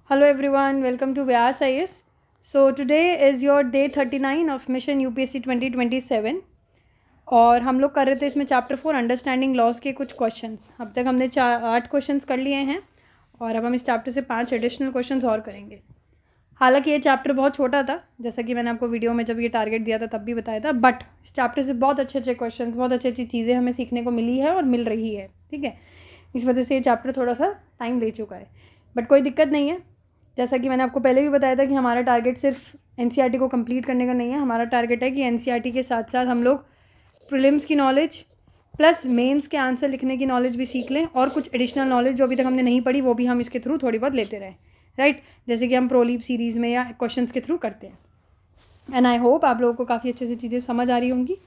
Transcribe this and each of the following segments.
Hello everyone, welcome to Vyas IAS. So today is your day 39 of Mission UPSC 2027 और हम लोग कर रहे थे इसमें चैप्टर 4 अंडरस्टैंडिंग लॉज के कुछ क्वेश्चंस। अब तक हमने 8 क्वेश्चंस कर लिए हैं और अब हम इस चैप्टर से 5 एडिशनल क्वेश्चंस और करेंगे। हालांकि ये चैप्टर बहुत छोटा था, जैसा कि मैंने आपको वीडियो में जब ये टारगेट दिया था तब भी बताया था, बट इस चैप्टर से बहुत अच्छे क्वेश्चन, बहुत अच्छी चीज़ें हमें सीखने को मिली है और मिल रही है। ठीक है, इस वजह से ये चैप्टर थोड़ा सा टाइम ले चुका है, बट कोई दिक्कत नहीं है। जैसा कि मैंने आपको पहले भी बताया था कि हमारा टारगेट सिर्फ एनसीईआरटी को कंप्लीट करने का नहीं है। हमारा टारगेट है कि एनसीईआरटी के साथ साथ हम लोग प्रीलिम्स की नॉलेज प्लस मेंस के आंसर लिखने की नॉलेज भी सीख लें और कुछ एडिशनल नॉलेज जो अभी तक हमने नहीं पढ़ी वो भी हम इसके थ्रू थोड़ी बहुत लेते रहें, राइट। जैसे कि हम प्रोलीप सीरीज़ में या क्वेश्चंस के थ्रू करते हैं। एंड आई होप आप लोगों को काफ़ी अच्छे से चीज़ें समझ आ रही होंगी।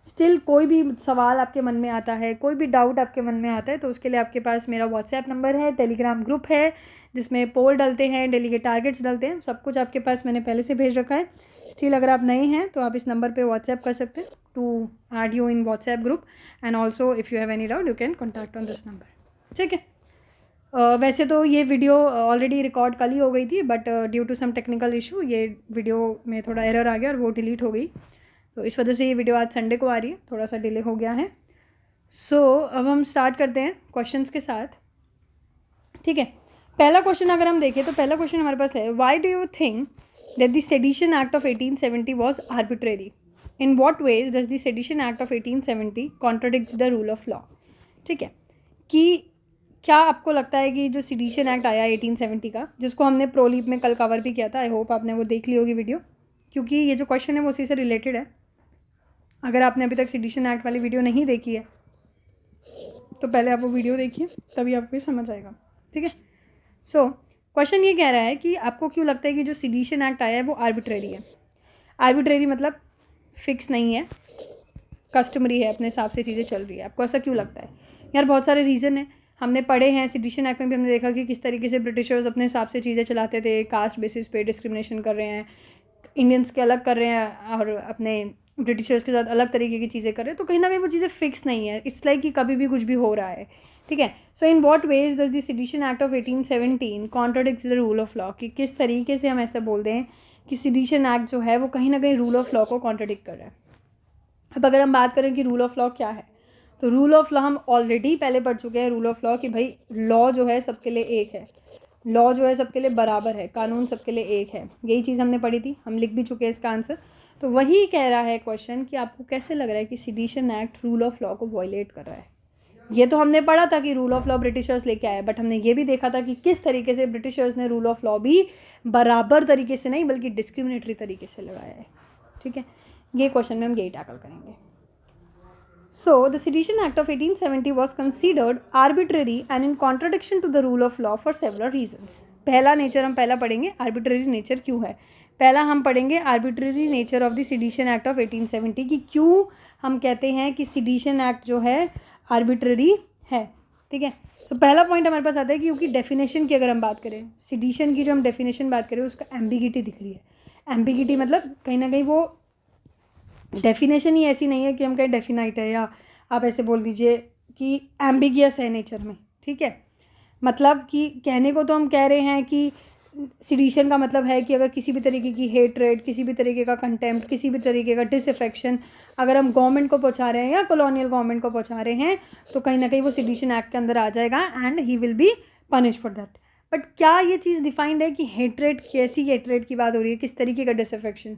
स्टिल कोई भी सवाल आपके मन में आता है, कोई भी डाउट आपके मन में आता है, तो उसके लिए आपके पास मेरा व्हाट्सएप नंबर है, टेलीग्राम ग्रुप है जिसमें पोल डलते हैं, डेली के टारगेट्स डलते हैं, सब कुछ आपके पास मैंने पहले से भेज रखा है। स्टिल अगर आप नए हैं तो आप इस नंबर पे व्हाट्सएप कर सकते हैं to add you in WhatsApp group, and also if you have any doubt you can contact on this number. ठीक है। वैसे तो ये वीडियो ऑलरेडी रिकॉर्ड कल ही हो गई थी, but due to some technical issue ये वीडियो में थोड़ा एरर आ गया और वो डिलीट हो गई, तो इस वजह से ये वीडियो आज संडे को आ रही है, थोड़ा सा डिले हो गया है। अब हम स्टार्ट करते हैं क्वेश्चंस के साथ। ठीक है, पहला क्वेश्चन अगर हम देखें तो पहला क्वेश्चन हमारे पास है, why do you think that the sedition act of 1870 was arbitrary? In what ways does the sedition act of 1870 contradicts the rule of law? ठीक है, कि क्या आपको लगता है कि जो सेडिशन एक्ट आया 1870 का, जिसको हमने प्रोलीप में कल कवर भी किया था, आई होप आपने वो देख ली होगी वीडियो, क्योंकि ये जो क्वेश्चन है वो उसी से रिलेटेड है। अगर आपने अभी तक सेडिशन एक्ट वाली वीडियो नहीं देखी है तो पहले आप वो वीडियो देखिए, तभी आपको समझ आएगा। ठीक है, सो क्वेश्चन ये कह रहा है कि आपको क्यों लगता है कि जो सेडिशन एक्ट आया है वो आर्बिट्रेरी है? आर्बिट्रेरी मतलब फिक्स नहीं है, कस्टमरी है, अपने हिसाब से चीज़ें चल रही है। आपको ऐसा क्यों लगता है? यार बहुत सारे रीज़न है, हमने पढ़े हैं। सेडिशन एक्ट में भी हमने देखा कि किस तरीके से ब्रिटिशर्स अपने हिसाब से चीज़ें चलाते थे, कास्ट बेसिस पे डिस्क्रिमिनेशन कर रहे हैं, इंडियंस के अलग कर रहे हैं और अपने ब्रिटिशर्स के साथ अलग तरीके की चीज़ें कर रहे हैं, तो कहीं ना कहीं वो चीज़ें फिक्स नहीं है। इट्स लाइक कि कभी भी कुछ भी हो रहा है। ठीक है, so in what ways does the sedition act of 1817 contradicts the rule of law? कि किस तरीके से हम ऐसे बोल दें कि सेडिशन एक्ट जो है वो कहीं ना कहीं रूल ऑफ लॉ को कॉन्ट्राडिक्ट कर रहा है। अब अगर हम बात करें कि रूल ऑफ लॉ क्या है, तो रूल ऑफ लॉ हम ऑलरेडी पहले पढ़ चुके हैं। रूल ऑफ लॉ कि भाई लॉ जो है सबके लिए एक है, लॉ जो है सबके लिए बराबर है, कानून सबके लिए एक है। यही चीज़ हमने पढ़ी थी, हम लिख भी चुके हैं इसका आंसर। तो वही कह रहा है क्वेश्चन कि आपको कैसे लग रहा है कि sedition act rule of law को वायलेट कर रहा है? ये तो हमने पढ़ा था कि रूल ऑफ लॉ ब्रिटिशर्स लेके आए, बट हमने ये भी देखा था कि किस तरीके से ब्रिटिशर्स ने रूल ऑफ लॉ भी बराबर तरीके से नहीं बल्कि डिस्क्रिमिनेटरी तरीके से लगाया है। ठीक है, ये क्वेश्चन में हम यही टैकल करेंगे। So, the Sedition Act of 1870 was considered arbitrary and in contradiction to the rule of law for several reasons. पहला नेचर हम पहला पढ़ेंगे, आर्बिट्रेरी नेचर क्यों है। पहला हम पढ़ेंगे arbitrary nature of the sedition act of 1870 कि क्यों हम कहते हैं कि सेडिशन एक्ट जो है आर्बिट्रेरी है। ठीक है, तो पहला पॉइंट हमारे पास आता है कि क्योंकि डेफिनेशन की अगर हम बात करें, सेडिशन की जो हम डेफिनेशन बात करें उसका एम्बिगिटी दिख रही है। एम्बिगिटी मतलब कहीं ना कहीं वो डेफिनेशन ही ऐसी नहीं है कि हम कहें डेफिनाइट है, या आप ऐसे बोल दीजिए कि एम्बिगियस है नेचर में। ठीक है, मतलब कि कहने को तो हम कह रहे हैं कि सेडिशन का मतलब है कि अगर किसी भी तरीके की हेट्रेड, किसी भी तरीके का कंटेम्प्ट, किसी भी तरीके का डिसअफेक्शन अगर हम गवर्नमेंट को पहुंचा रहे हैं या कॉलोनियल गवर्नमेंट को पहुंचा रहे हैं तो कहीं ना कहीं वो सेडिशन एक्ट के अंदर आ जाएगा and he will be punish for that. But क्या ये चीज़ डिफाइंड है कि हेट्रेड, कैसी हेट्रेड की बात हो रही है, किस तरीके का डिसअफेक्शन?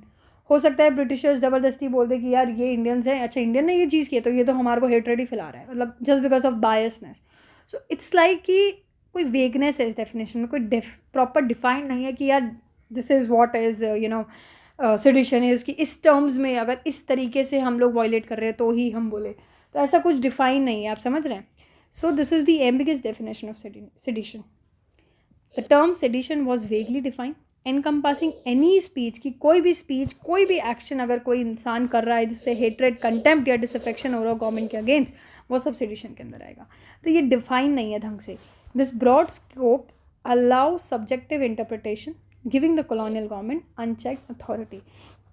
हो सकता है ब्रिटिशर्स ज़बरदस्ती बोल दे कि यार ये इंडियंस हैं, अच्छा इंडियन ने ये चीज़ की तो ये तो हमारे को हेट्रेड ही फैला रहा है, मतलब just because of biasness. So it's like कि कोई वेगनेस है इस डेफिनेशन में, कोई प्रॉपर डिफाइंड नहीं है कि यार this is what is sedition is, कि इस टर्म्स में अगर इस तरीके से हम लोग वायलेट कर रहे हैं तो ही हम बोले, तो ऐसा कुछ डिफाइन नहीं है। आप समझ रहे हैं? So this is the ambiguous definition of sedition. The term sedition was vaguely defined encompassing any speech, कि कोई भी स्पीच, कोई भी एक्शन अगर कोई इंसान कर रहा है जिससे हेट्रेड, कंटेम्प्ट या डिसअफेक्शन हो रहा हो गवर्नमेंट के अगेंस्ट, वो सब सेडिशन के अंदर आएगा। तो ये डिफाइन नहीं है ढंग से। This broad scope allow subjective interpretation giving the colonial government unchecked authority.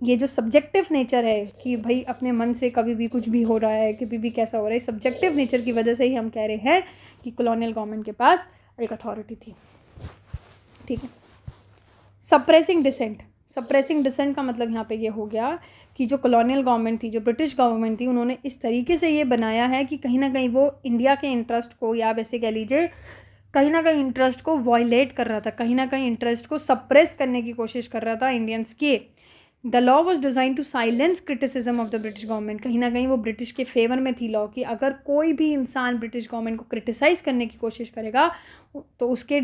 ये जो सब्जेक्टिव नेचर है कि भाई अपने मन से कभी भी कुछ भी हो रहा है, कभी भी कैसा हो रहा है, सब्जेक्टिव नेचर की वजह से ही हम कह रहे हैं कि कॉलोनियल गवर्नमेंट के पास एक अथॉरिटी थी। ठीक है, सप्रेसिंग डिसेंट, सप्रेसिंग डिसेंट का मतलब यहाँ पे ये हो गया कि जो कॉलोनियल गवर्नमेंट थी, जो ब्रिटिश गवर्नमेंट थी, उन्होंने इस तरीके से ये बनाया है कि कहीं ना कहीं वो इंडिया के इंटरेस्ट को, या वैसे कह लीजिए कहीं ना कहीं इंटरेस्ट को वायलेट कर रहा था, कहीं ना कहीं इंटरेस्ट को सप्रेस करने की कोशिश कर रहा था इंडियंस के। The law was design to silence criticism of the British government. कहीं ना कहीं वो ब्रिटिश के फेवर में थी लॉ की। अगर कोई भी इंसान ब्रिटिश गवर्नमेंट को क्रिटिसाइज़ करने की कोशिश करेगा तो उसके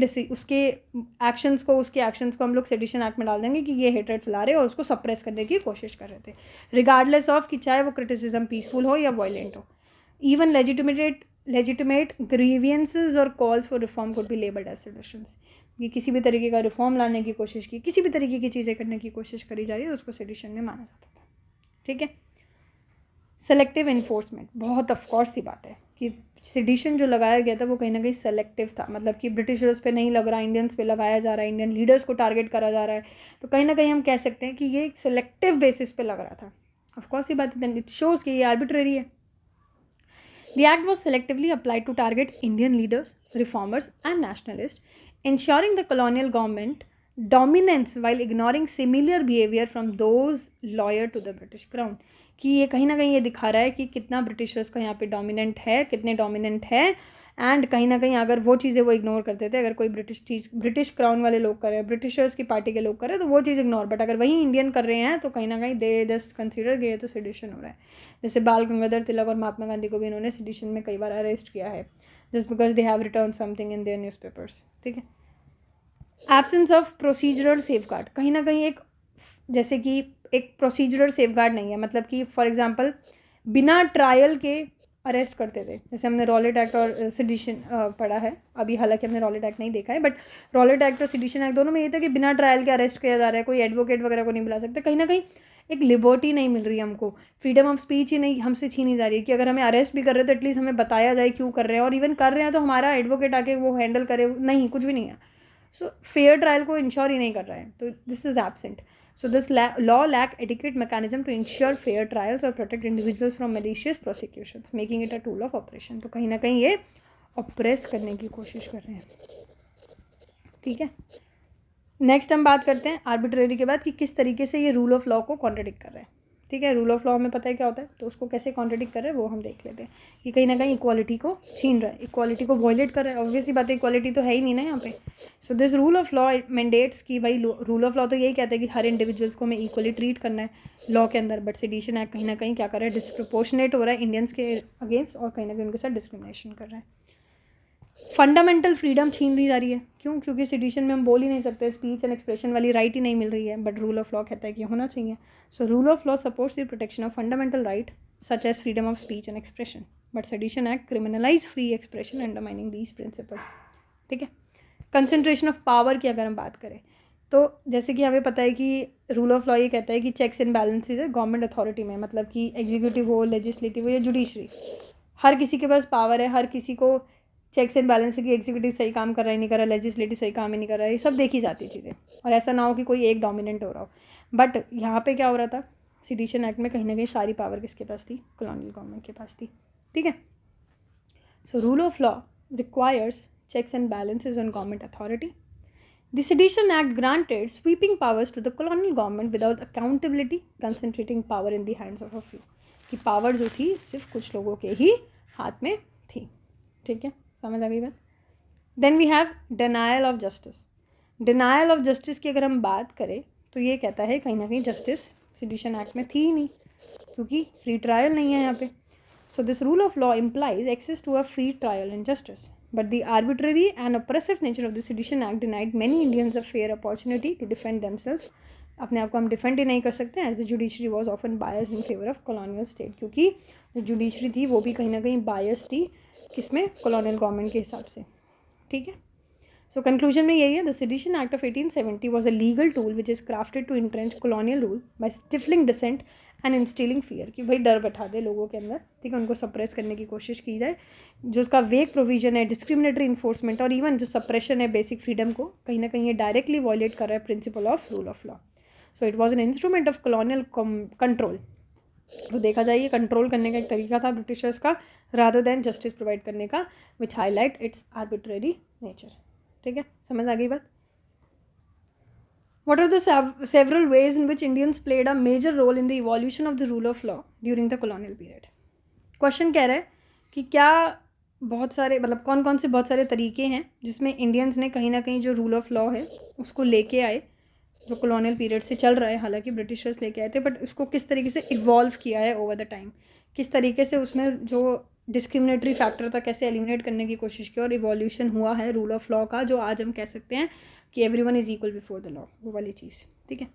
एक्शंस को हम लोग सेडिशन एक्ट में डाल देंगे कि ये हेट्रेड फैला रहे और उसको सप्रेस करने की कोशिश कर रहे थे, रिगार्डलेस ऑफ कि चाहे वो क्रिटिसिज्म पीसफुल हो या वायलेंट हो। इवन लेजिटिमेट ग्रीवियंसेस और calls for reform could be labelled as seditions. ये किसी भी तरीके का रिफॉर्म लाने की कोशिश की, किसी भी तरीके की चीज़ें करने की कोशिश करी जा रही है, उसको सेडिशन में माना जाता था। ठीक है। सेलेक्टिव इन्फोर्समेंट, बहुत ऑफकोर्स सी बात है कि सेडिशन जो लगाया गया था वो कहीं ना कहीं सेलेक्टिव था, मतलब कि ब्रिटिशर्स पे नहीं लग रहा, इंडियंस पे लगाया जा रहा है, इंडियन लीडर्स को टारगेट करा जा रहा है, तो कहीं ना कहीं हम कह सकते हैं कि ये एक सेलेक्टिव बेसिस पे लग रहा था। ऑफकोर्स सी बात है, इट शोज़ कि ये आर्बिट्रेरी है। The act was selectively applied to target Indian leaders, reformers, and nationalists, ensuring the colonial government dominance while ignoring similar behavior from those loyal to the British Crown। कि ये कहीं ना कहीं ये दिखा रहा है कि कितना ब्रिटिशर्स का यहाँ पे डोमिनेंट है, कितने डोमिनेंट है, एंड कहीं ना कहीं अगर वो चीज़ें वो इग्नोर करते थे, अगर कोई ब्रिटिश क्राउन वाले लोग कर रहे हैं, ब्रिटिशर्स की पार्टी के लोग कर रहे हैं, तो वो चीज़ इग्नोर, बट अगर वही इंडियन कर रहे हैं तो कहीं ना कहीं दे जस्ट कंसिडर गए तो सेडिशन हो रहा है। जैसे बाल गंगाधर तिलक और महात्मा गांधी को भी इन्होंने सेडिशन में कई बार अरेस्ट किया है, just because they have return something in their newspapers. ठीक है। एब्सेंस ऑफ प्रोसीजरल सेफगार्ड, कहीं ना कहीं एक जैसे कि एक प्रोसीजरल सेफगार्ड नहीं है, मतलब कि फॉर एग्जांपल बिना ट्रायल के अरेस्ट करते थे। जैसे हमने रॉलेट एक्ट और सेडिशन पढ़ा है अभी, हालांकि हमने रॉलेट एक्ट नहीं देखा है, बट रॉलेट एक्ट और सेडिशन एक्ट दोनों में ये था कि बिना ट्रायल के अरेस्ट किया जा रहा है, कोई एडवोकेट वगैरह को नहीं बुला सकते। कहीं ना कहीं एक लिबर्टी नहीं मिल रही है हमको, फ्रीडम ऑफ स्पीच ही नहीं हमसे छीनी जा रही है कि अगर हमें अरेस्ट भी कर रहे हैं तो एटलीस्ट हमें बताया जाए क्यों कर रहे हैं, और इवन कर रहे हैं तो हमारा एडवोकेट आके वो हैंडल करे, नहीं, कुछ भी नहीं है। सो फेयर ट्रायल को इंश्योर ही नहीं कर रहा है, तो this is absent. So this law lack adequate mechanism to ensure fair trials or protect individuals from malicious prosecutions, making it a tool of oppression। तो कहीं ना कहीं ये ऑप्रेस करने की कोशिश कर रहे हैं। ठीक है। नेक्स्ट हम बात करते हैं आर्बिट्रेरी के बाद कि किस तरीके से ये रूल ऑफ लॉ को कॉन्ट्रडिक्ट कर रहा है। ठीक है। रूल ऑफ लॉ हमें पता है क्या होता है, तो उसको कैसे कॉन्ट्रडिक्ट कर रहे हैं वो हम देख लेते हैं कि कहीं ना कहीं इक्वालिटी को छीन रहा है, इक्वालिटी को वॉयलेट कर रहा है। ऑब्वियसली बात है, इक्वालिटी तो है ही नहीं ना यहाँ पे। So this rule of law mandates कि भाई रूल ऑफ लॉ तो यही कहता है कि हर इंडिविजुअल्स को हमें इक्वली ट्रीट करना है लॉ के अंदर, बट सेडिशन एक्ट कहीं ना कहीं क्या कर रहा है, डिस्प्रपोर्शनेट हो रहा है इंडियंस के अगेंस्ट और कहीं ना कहीं उनके साथ डिस्क्रिमिनेशन कर रहा है। फंडामेंटल फ्रीडम छीन ली जा रही है। क्यों? क्योंकि सेडिशन में हम बोल ही नहीं सकते, स्पीच एंड एक्सप्रेशन वाली राइट ही नहीं मिल रही है, बट रूल ऑफ लॉ कहता है कि होना चाहिए। So rule of law supports the protection of fundamental right such as freedom of speech and expression, but sedition act criminalize free expression undermining these principle. ठीक है। कंसंट्रेशन ऑफ पावर की अगर हम बात करें तो जैसे कि हमें पता है कि रूल ऑफ लॉ ये कहता है कि चेक्स एंड बैलेंसेज है गवर्नमेंट अथॉरिटी में, मतलब कि एग्जीक्यूटिव हो, लेजिस्लेटिव हो या जुडिशरी, हर किसी के पास पावर है, हर किसी को चेक्स एंड बैलेंस की एग्जीक्यूटिव सही काम कर रहा है नहीं कर रहा है, लेजिस्लेटिव सही काम ही नहीं कर रहा है, ये सब देखी जाती है चीज़ें, और ऐसा ना हो कि कोई एक डोमिनेंट हो रहा हो। बट यहाँ पे क्या हो रहा था, सेडिशन एक्ट में कहीं ना कहीं सारी पावर किसके पास थी, कॉलोनियल गवर्नमेंट के पास थी। ठीक है। सो rule of law requires checks and balances on government authority. The Sedition Act granted sweeping powers to the colonial government without accountability, concentrating power in the hands of a few। कि power जो थी सिर्फ कुछ लोगों के ही हाथ में थी। ठीक है, समझ आ गई बात। Then we have denial of justice. Denial of justice की अगर हम बात करें तो ये कहता है कहीं ना कहीं जस्टिस सेडिशन एक्ट में थी ही नहीं, क्योंकि फ्री ट्रायल नहीं है यहाँ पे। So this rule of law implies access to a free trial and justice, but the arbitrary and oppressive nature of the Sedition Act denied many Indians a fair opportunity to defend themselves। अपने आप को हम defend ही नहीं कर सकते, as the judiciary was often biased in favour of colonial state, क्योंकि जो judiciary थी वो भी कहीं ना कहीं बायस थी किसमें, कॉलोनियल गवर्नमेंट के हिसाब से। ठीक है। सो कंक्लूजन में यही है, the sedition act of 1870 was a legal tool which is crafted to entrench colonial rule by stifling dissent and instilling fear, कि भाई डर बैठा दे लोगों के अंदर। ठीक है। उनको सप्रेस करने की कोशिश की जाए। जो उसका वेग प्रोविजन है, डिस्क्रिमिनेटरी इन्फोर्समेंट और इवन जो सप्रेशन है बेसिक फ्रीडम को, कहीं ना कहीं ये डायरेक्टली वॉयलेट कर रहा है principle of rule of law. So it was an instrument of colonial control. तो देखा जाए ये कंट्रोल करने का एक तरीका था ब्रिटिशर्स का, रादर देन जस्टिस प्रोवाइड करने का, विच हाईलाइट इट्स आर्बिट्रेरी नेचर। ठीक है, समझ आ गई बात। What are the several ways in which Indians played a major role in the evolution of the rule of law during the colonial period? Question कह रहा है कि क्या बहुत सारे मतलब कौन कौन से बहुत सारे तरीके हैं जिसमें इंडियंस ने कहीं ना कहीं जो रूल ऑफ लॉ है उसको लेके आए, जो कॉलोनियल पीरियड से चल रहा है, हालांकि ब्रिटिशर्स लेके आए थे, बट उसको किस तरीके से इवॉल्व किया है ओवर द टाइम, किस तरीके से उसमें जो डिस्क्रिमिनेटरी फैक्टर था कैसे एलिमिनेट करने की कोशिश की और इवोल्यूशन हुआ है रूल ऑफ लॉ का, जो आज हम कह सकते हैं कि everyone is equal before the law, वो वाली चीज़। ठीक है,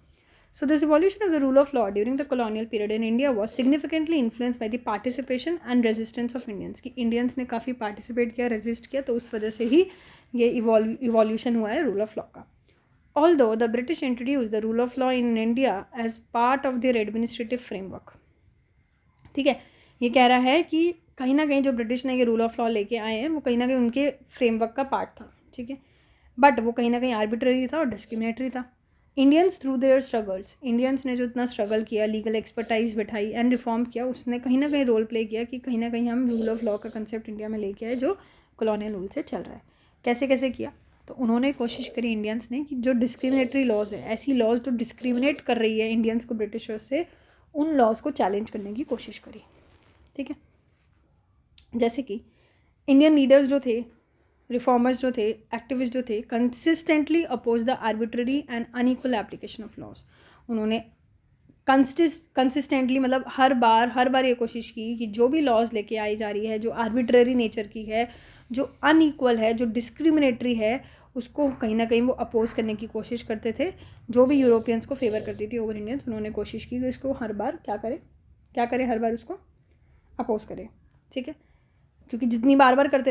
so this evolution of the rule of law during the colonial period in India was significantly influence by the participation and resistance of Indians, कि इंडियंस ने काफ़ी participate किया, resist किया, तो उस वजह से ही ये इवोल्यूशन हुआ है रूल ऑफ लॉ का। Although the British introduced the rule of law in India as part of their administrative framework, ठीक है, ये कह रहा है कि कहीं ना कहीं जो ब्रिटिश ने ये रूल ऑफ लॉ लेके आए हैं वो कहीं ना कहीं उनके फ्रेमवर्क का पार्ट था। ठीक है, बट वो कहीं ना कहीं आर्बिट्ररी था और डिस्क्रिमिनेटरी था। Indians through their struggles, Indians ने जो इतना स्ट्रगल किया, लीगल एक्सपर्टाइज बैठाई एंड रिफॉर्म किया, उसने कहीं ना कहीं रोल प्ले किया कि कहीं ना कहीं हम रूल ऑफ लॉ का कंसेप्ट इंडिया में लेके आए जो कॉलोनियल रूल से चल रहा है। कैसे कैसे किया, तो उन्होंने कोशिश करी इंडियंस ने कि जो डिस्क्रिमिनेटरी लॉज है, ऐसी लॉज जो डिस्क्रिमिनेट कर रही है इंडियंस को ब्रिटिशर्स से, उन लॉज को चैलेंज करने की कोशिश करी। ठीक है, जैसे कि इंडियन लीडर्स जो थे, रिफॉर्मर्स जो थे, एक्टिविस्ट जो थे, consistently oppose the arbitrary and unequal application of laws. उन्होंने कंसिस्टेंटली मतलब हर बार ये कोशिश की कि जो भी लॉज लेके आई जा रही है, जो आर्बिट्ररी नेचर की है, जो अनइक्वल है, जो डिस्क्रिमिनेटरी है, उसको कहीं ना कहीं वो अपोज करने की कोशिश करते थे। जो भी यूरोपियंस को फेवर करती थी ओवर इंडियंस, उन्होंने कोशिश की कि इसको हर बार क्या करे, हर बार उसको अपोज करे। ठीक है, क्योंकि जितनी बार बार करते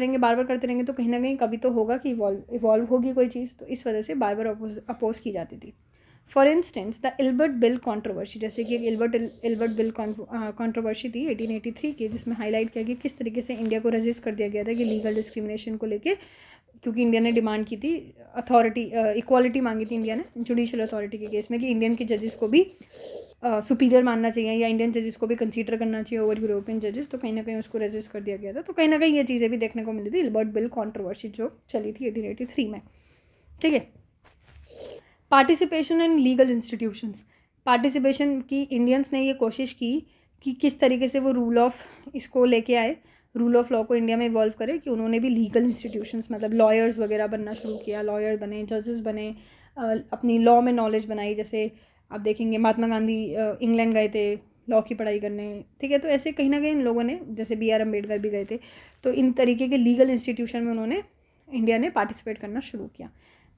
रहेंगे तो कहीं ना कहीं कभी तो होगा कि इवॉल्व होगी कोई चीज़, तो इस वजह से बार बार अपोज की जाती थी। For instance the Ilbert bill controversy, जैसे कि इल्बर्ट बिल कॉन्ट्रोवर्सी थी 1883 की, जिसमें हाईलाइट किया कि किस तरीके से इंडिया को रजिस्ट कर दिया गया था कि लीगल डिस्क्रिमिनेशन को लेके, क्योंकि इंडिया ने डिमांड की थी अथॉरिटी, इक्वालिटी मांगी थी इंडिया ने जुडिशल अथॉरिटी के केस में, कि इंडियन के जजेस को भी सुपीरियर मानना चाहिए या इंडियन जजेस को भी कंसीडर करना चाहिए ओवर यूरोपियन जजेस, तो कहीं ना कहीं उसको रेजिस्ट कर दिया गया था। तो कहीं ना कहीं ये चीज़ें भी देखने को मिली थी इल्बर्ट बिल कॉन्ट्रोवर्सी जो चली थी 1883 में। ठीक है, participation in legal institutions, participation की इंडियंस ने ये कोशिश की कि किस तरीके से वो रूल ऑफ इसको लेके आए, रूल ऑफ लॉ को इंडिया में इवॉल्व करे, कि उन्होंने भी लीगल इंस्टीट्यूशंस मतलब लॉयर्स वगैरह बनना शुरू किया, लॉयर बने, जजेस बने, अपनी लॉ में नॉलेज बनाई। जैसे आप देखेंगे महात्मा गांधी इंग्लैंड गए थे लॉ की पढ़ाई करने। ठीक है, तो ऐसे कहीं ना कहीं इन लोगों ने, जैसे BR अम्बेडकर भी गए थे, तो इन तरीके के लीगल इंस्टीट्यूशन में उन्होंने, इंडिया ने पार्टिसिपेट करना शुरू किया,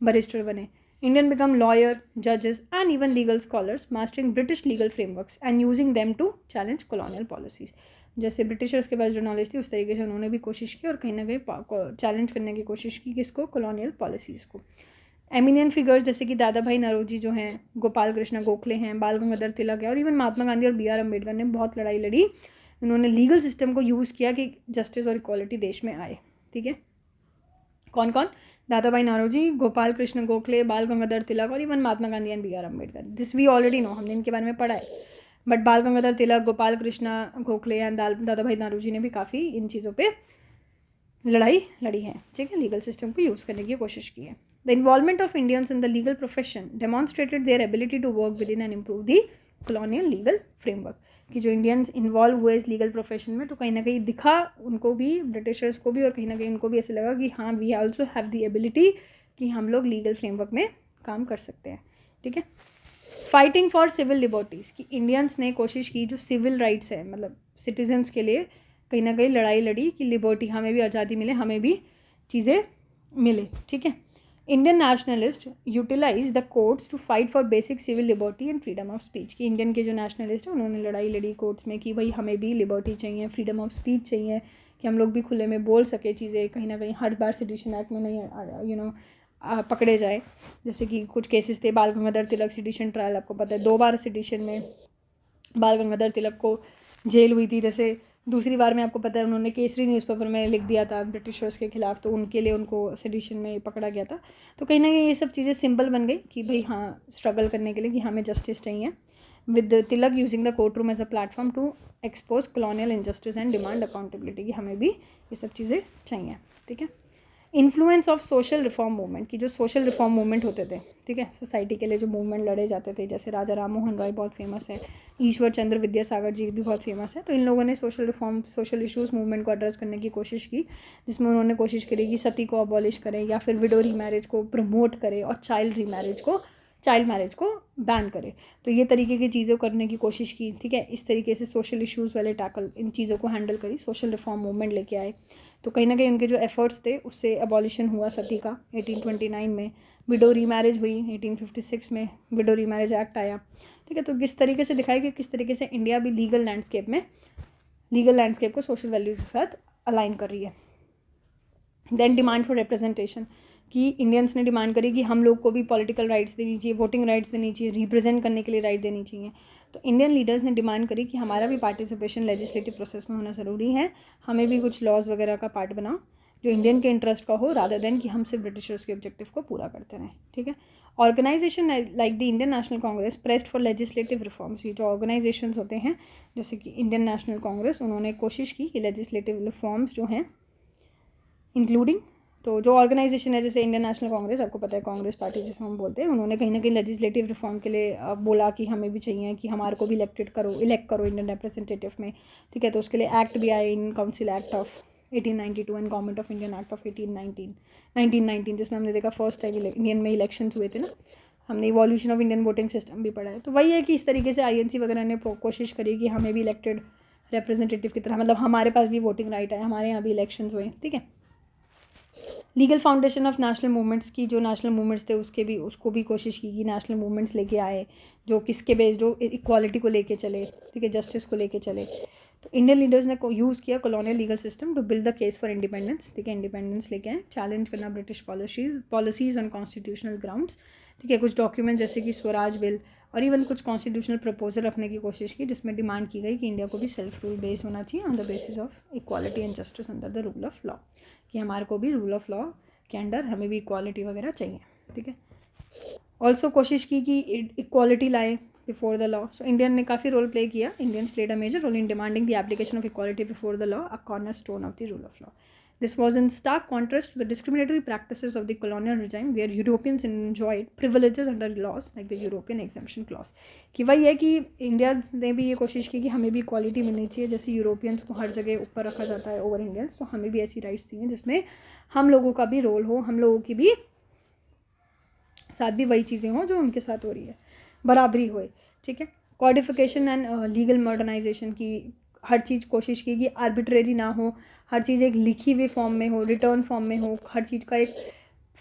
बैरिस्टर बने। Indian become lawyer, judges and even legal scholars, mastering British legal frameworks and using them to challenge colonial policies. जैसे ब्रिटिशर्स के पास जो नॉलेज थी उस तरीके से उन्होंने भी कोशिश की और कहीं ना कहीं चैलेंज करने की कोशिश की किसको, कॉलोनियल पॉलिसीज़ को। एमिनेंट फिगर्स जैसे कि दादा भाई नौरोजी जो हैं, गोपाल कृष्ण गोखले हैं, बाल गंगाधर तिलक है, और इवन महात्मा गांधी और BR अम्बेडकर ने बहुत लड़ाई लड़ी। उन्होंने लीगल सिस्टम को यूज़ किया कि जस्टिस और इक्वालिटी देश में आए। ठीक है, कौन कौन, दादा भाई नौरोजी, गोपाल कृष्ण गोखले, बाल गंगाधर तिलक और even Mahatma Gandhi and BR Ambedkar. This we already know, हमने इनके बारे में पढ़ा है, but Bal Gangadhar Tilak, Gopal Krishna Gokhale and Dadabhai Naoroji ने भी काफ़ी इन चीज़ों पे लड़ाई लड़ी है। ठीक है, लीगल सिस्टम को यूज़ करने की कोशिश की है। The involvement of Indians in the legal profession demonstrated their ability to work within and improve the colonial legal framework, कि जो इंडियंस इन्वॉल्व हुए इस लीगल प्रोफेशन में, तो कहीं ना कहीं दिखा उनको भी, ब्रिटिशर्स को भी, और कहीं ना कहीं उनको भी ऐसे लगा कि हाँ we also have the ability कि हम लोग लीगल फ्रेमवर्क में काम कर सकते हैं। ठीक है, फाइटिंग फॉर सिविल लिबर्टीज़, कि इंडियंस ने कोशिश की जो सिविल राइट्स है, मतलब सिटीजन्स के लिए कहीं ना कहीं लड़ाई लड़ी कि लिबर्टी, हमें भी आज़ादी मिले, हमें भी चीज़ें मिले। ठीक है, Indian nationalist utilize the courts to fight for basic civil liberty and freedom of speech, कि इंडियन के जो नेशनलिस्ट हैं उन्होंने लड़ाई लड़ी कोर्ट्स में कि भाई हमें भी लिबर्टी चाहिए, फ्रीडम ऑफ स्पीच चाहिए, कि हम लोग भी खुले में बोल सके चीज़ें, कहीं ना कहीं हर बार सेडिशन एक्ट में नहीं पकड़े जाए। जैसे कि कुछ केसेस थे, बाल गंगाधर तिलक सेडिशन ट्रायल, आपको पता है 2 बार सेडिशन में बाल गंगाधर तिलक को जेल हुई थी। जैसे दूसरी बार में आपको पता है उन्होंने केसरी न्यूज़पेपर में लिख दिया था ब्रिटिशर्स के खिलाफ, तो उनके लिए उनको सेडिशन में पकड़ा गया था। तो कहीं ना कहीं ये सब चीज़ें सिंबल बन गई कि भाई हाँ, स्ट्रगल करने के लिए कि हमें जस्टिस चाहिए, with Tilak using the court room as a platform to expose colonial injustice and demand accountability, कि हमें भी ये सब चीज़ें चाहिए। ठीक है, influence of social reform movement की, जो सोशल रिफॉर्म मूवमेंट होते थे, ठीक है, सोसाइटी के लिए जो मूवमेंट लड़े जाते थे, जैसे राजा राम मोहन रॉय बहुत फेमस है, ईश्वर चंद्र विद्यासागर जी भी बहुत फेमस है। तो इन लोगों ने social reform, social issues movement को एड्रेस करने की कोशिश की, जिसमें उन्होंने कोशिश करी कि सती को अबॉलिश करें या फिर विडो रीमैरिज को प्रमोट करें और चाइल्ड मैरिज को बैन करे। तो ये तरीके की चीज़ें करने की कोशिश की, ठीक है। इस तरीके से सोशल इश्यूज़ वाले टैकल, इन चीज़ों को हैंडल करी, सोशल रिफॉर्म मूवमेंट लेके आए। तो कहीं ना कहीं उनके जो एफर्ट्स थे उससे एबॉलिशन हुआ सती का 1829 में, विडो रीमैरिज हुई 1856 में, विडो रीमैरिज एक्ट आया, ठीक है। तो किस तरीके से दिखाई कि किस तरीके से इंडिया भी लीगल लैंडस्केप को सोशल वैल्यूज़ के साथ अलाइन कर रही है। देन डिमांड फॉर रिप्रेजेंटेशन, कि इंडियंस ने डिमांड करी कि हम लोग को भी पॉलिटिकल राइट्स देनी चाहिए, वोटिंग राइट्स देनी चाहिए, रिप्रेजेंट करने के लिए राइट देनी चाहिए। तो इंडियन लीडर्स ने डिमांड करी कि हमारा भी पार्टिसिपेशन लेजिस्लेटिव प्रोसेस में होना ज़रूरी है, हमें भी कुछ लॉज वगैरह का पार्ट बनाओ जो इंडियन के इंटरेस्ट का हो, रादर देन कि हम सिर्फ ब्रिटिशर्स के ऑब्जेक्टिव को पूरा करते रहें, ठीक है। Organisation like the Indian National Congress pressed for legislative reforms, ये जो ऑर्गेनाइजेशन होते हैं जैसे कि इंडियन नेशनल कांग्रेस, उन्होंने कोशिश की कि लेजिस्लेटिव रिफॉर्म्स जो हैं इंक्लूडिंग, तो जो ऑर्गेनाइजेशन है जैसे इंडियन नेशनल कांग्रेस, आपको पता है कांग्रेस पार्टी जिसे हम बोलते हैं, उन्होंने कहीं ना कहीं लेजिस्लेटिव रिफॉर्म के लिए बोला कि हमें भी चाहिए कि हमारे को भी इलेक्ट करो इंडियन रिप्रेजेंटेटिव में, ठीक है। तो उसके लिए एक्ट भी आए, Indian council act of 1892 and government of Indian act of 1919, जिसमें हमने देखा फर्स्ट टाइम इंडियन में इलेक्शन हुए थे ना। हमने evolution of Indian voting system भी पढ़ा है। तो वही है कि इस तरीके से INC वगैरह ने कोशिश करी कि हमें भी इलेक्टेड रिप्रेजेंटेटिव की तरह, मतलब हमारे पास भी वोटिंग राइट है, हमारे यहाँ भी इलेक्शन हुए, ठीक है। Legal foundation of national movements की, जो नेशनल मूवमेंट्स थे उसको भी कोशिश की कि नेशनल मूवमेंट्स लेके आए जो किसके बेस्ड, जो इक्वालिटी को लेके चले, ठीक है, जस्टिस को लेके चले। तो इंडियन लीडर्स ने यूज़ किया colonial legal system to build the case for independence, ठीक है। इंडिपेंडेंस लेके आए, चैलेंज करना British policies on constitutional grounds, ठीक है। कुछ डॉक्यूमेंट जैसे कि स्वराज बिल और इवन कुछ कॉन्स्टिट्यूशनल प्रपोजल रखने की कोशिश की, जिसमें डिमांड की गई कि इंडिया को भी सेल्फ रूल बेस्ड होना चाहिए on the basis of equality and justice under the rule of law, कि हमारे को भी रूल ऑफ लॉ के अंडर हमें भी इक्वालिटी वगैरह चाहिए, ठीक है। ऑल्सो कोशिश की कि इक्वालिटी लाए before the law. So Indian ने काफ़ी रोल प्ले किया, Indians played a major role in demanding the application of equality before the law, a corner stone of the rule of law. This was in stark contrast to the discriminatory practices of the colonial regime, where Europeans enjoyed privileges under laws like the European Exemption Clause। कि वही है कि India ने भी ये कोशिश की कि हमें भी इक्वालिटी मिलनी चाहिए, जैसे यूरोपियंस को हर जगह ऊपर रखा जाता है ओवर इंडियंस, तो हमें भी ऐसी राइट्स चाहिए जिसमें हम लोगों का भी रोल हो, हम लोगों की भी साथ भी वही चीज़ें हों जो उनके साथ हो रही है, बराबरी होए, ठीक है। कॉडिफिकेशन एंड लीगल मॉडर्नाइजेशन की हर चीज़ कोशिश की कि आर्बिट्रेरी ना हो, हर चीज़ एक लिखी हुई फॉर्म में हो, रिटर्न फॉर्म में हो, हर चीज़ का एक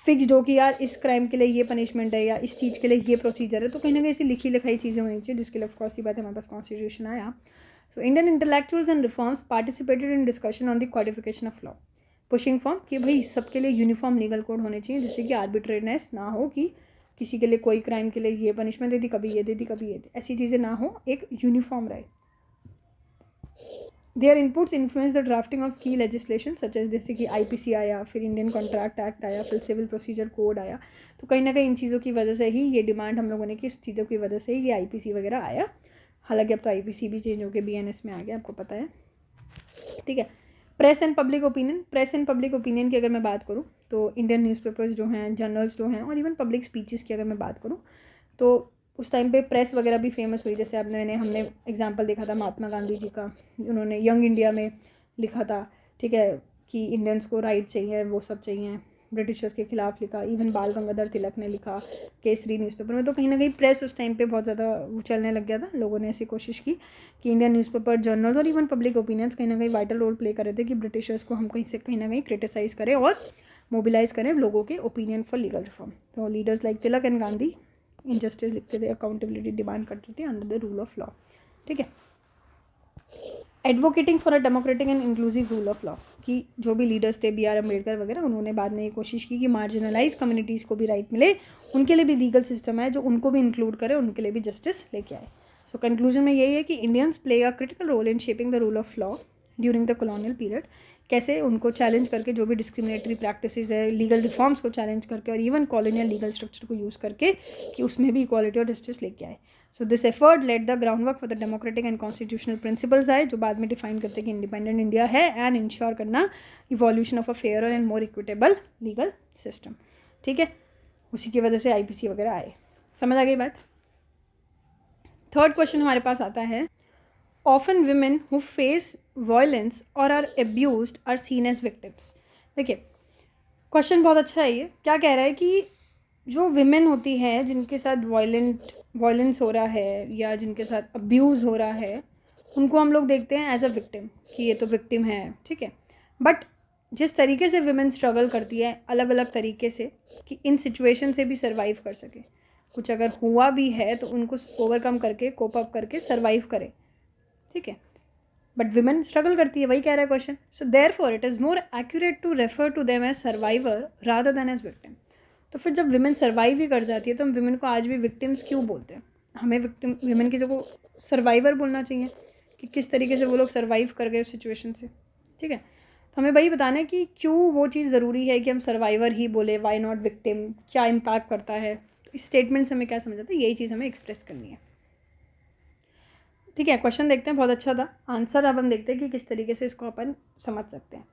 फिक्स्ड हो कि यार इस क्राइम के लिए ये पनिशमेंट है या इस चीज़ के लिए ये प्रोसीजर है। तो कहीं ना कहीं ऐसी लिखी लिखाई चीज़ें होनी चाहिए, जिसके लिए ऑफकोर्स ये बात हमारे पास कॉन्स्टिट्यूशन आया। So Indian intellectuals and reforms participated in discussion on the codification of law, pushing form कि भाई सबके लिए यूनिफॉर्म लीगल कोड होने चाहिए, जिससे कि आर्बिट्रेरीनेस ना हो कि किसी के लिए कोई क्राइम के लिए ये पनिशमेंट दे दी, कभी ये दे दी, कभी ये दे, ऐसी चीज़ें ना हो, एक यूनिफॉर्म रहे। Their inputs influence the drafting of key legislation such as, जैसे कि IPC आया, फिर इंडियन कॉन्ट्रैक्ट एक्ट आया, फिर सिविल प्रोसीजर कोड आया। तो कहीं ना कहीं इन चीज़ों की वजह से ही ये डिमांड हम लोगों ने की, इस चीज़ों की वजह से ही ये IPC वगैरह आया। हालांकि अब तो IPC भी चेंज होकर BNS में आ गया, आपको पता है, ठीक है। प्रेस एंड पब्लिक ओपिनियन की अगर मैं बात करूँ तो इंडियन न्यूज़पेपर्स जो हैं, जर्नल्स जो हैं, और इवन पब्लिक स्पीचेस की अगर मैं बात करूँ तो उस टाइम पे प्रेस वगैरह भी फेमस हुई। जैसे अब हमने एग्जांपल देखा था महात्मा गांधी जी का, उन्होंने यंग इंडिया में लिखा था, ठीक है, कि इंडियंस को राइट चाहिए, वो सब चाहिए, ब्रिटिशर्स के खिलाफ लिखा। इवन बाल गंगाधर तिलक ने लिखा केसरी न्यूज़पेपर में। तो कहीं ना कहीं प्रेस उस टाइम पे बहुत ज़्यादा चलने लग गया था। लोगों ने ऐसी कोशिश की कि इंडियन न्यूज़पेपर, जर्नल्स और इवन पब्लिक ओपिनियंस कहीं ना कहीं वाइटल रोल प्ले कर रहे थे कि ब्रिटिशर्स को हम कहीं ना कहीं क्रिटिसाइज़ करें और मोबिलाइज करें लोगों के ओपिनियन फॉर लीगल रिफॉर्म। तो leaders like Tilak and Gandhi injustice लिखते थे, अकाउंटेबिलिटी डिमांड करते थे under the rule of law, ठीक है। Advocating for a democratic and inclusive rule of law, कि जो भी लीडर्स थे BR अम्बेडकर वगैरह, उन्होंने बाद में ये कोशिश की कि मार्जिनलाइज कम्युनिटीज़ को भी राइट मिले, उनके लिए भी लीगल सिस्टम है जो उनको भी इंक्लूड करे, उनके लिए भी जस्टिस लेके आए। सो कंक्लूजन में यही है कि Indians play a critical role in shaping the rule of law during the colonial period, कैसे उनको चैलेंज करके जो भी डिस्क्रिमिनेटरी प्रैक्टिसेस है, लीगल रिफॉर्म्स को चैलेंज करके और इवन कॉलोनियल लीगल स्ट्रक्चर को यूज़ करके कि उसमें भी इक्वालिटी और जस्टिस लेके आए. So this effort laid the groundwork for the democratic and constitutional principles आए, जो बाद में डिफाइन करते हैं कि इंडिपेंडेंट इंडिया है, एंड इंश्योर करना evolution of a fair and more equitable legal system. ठीक है, उसी की वजह से IPC वगैरह आए. समझ आ गई बात. थर्ड क्वेश्चन हमारे पास आता है, often women who face violence or are abused are seen as victims. देखिए क्वेश्चन बहुत अच्छा है. ये क्या कह रहा है कि जो विमेन होती हैं जिनके साथ वायलेंस हो रहा है या जिनके साथ अब्यूज़ हो रहा है, उनको हम लोग देखते हैं एज अ विक्टिम कि ये तो विक्टिम है. ठीक है, बट जिस तरीके से विमेन स्ट्रगल करती है अलग अलग तरीके से कि इन सिचुएशन से भी सर्वाइव कर सके, कुछ अगर हुआ भी है तो उनको ओवरकम करके कोप अप करके सर्वाइव करे. ठीक है, बट विमेन स्ट्रगल करती है, वही कह रहा है question. So therefore it is more accurate to refer to them as survivor rather than as victim. तो फिर जब विमेन सर्वाइव ही कर जाती है तो हम विमेन को आज भी विक्टिम्स क्यों बोलते हैं? हमें विमेन की जगह सर्वाइवर बोलना चाहिए कि किस तरीके से वो लोग सर्वाइव कर गए उस सिचुएशन से. ठीक है, तो हमें वही बताना है कि क्यों वो चीज़ ज़रूरी है कि हम सर्वाइवर ही बोले, वाई नॉट विक्टिम, क्या इम्पैक्ट करता है. तो इस स्टेटमेंट से हमें क्या समझ आता है, यही चीज़ हमें एक्सप्रेस करनी है. ठीक है, क्वेश्चन देखते हैं, बहुत अच्छा था. आंसर अब हम देखते हैं कि किस तरीके से इसको अपन समझ सकते हैं.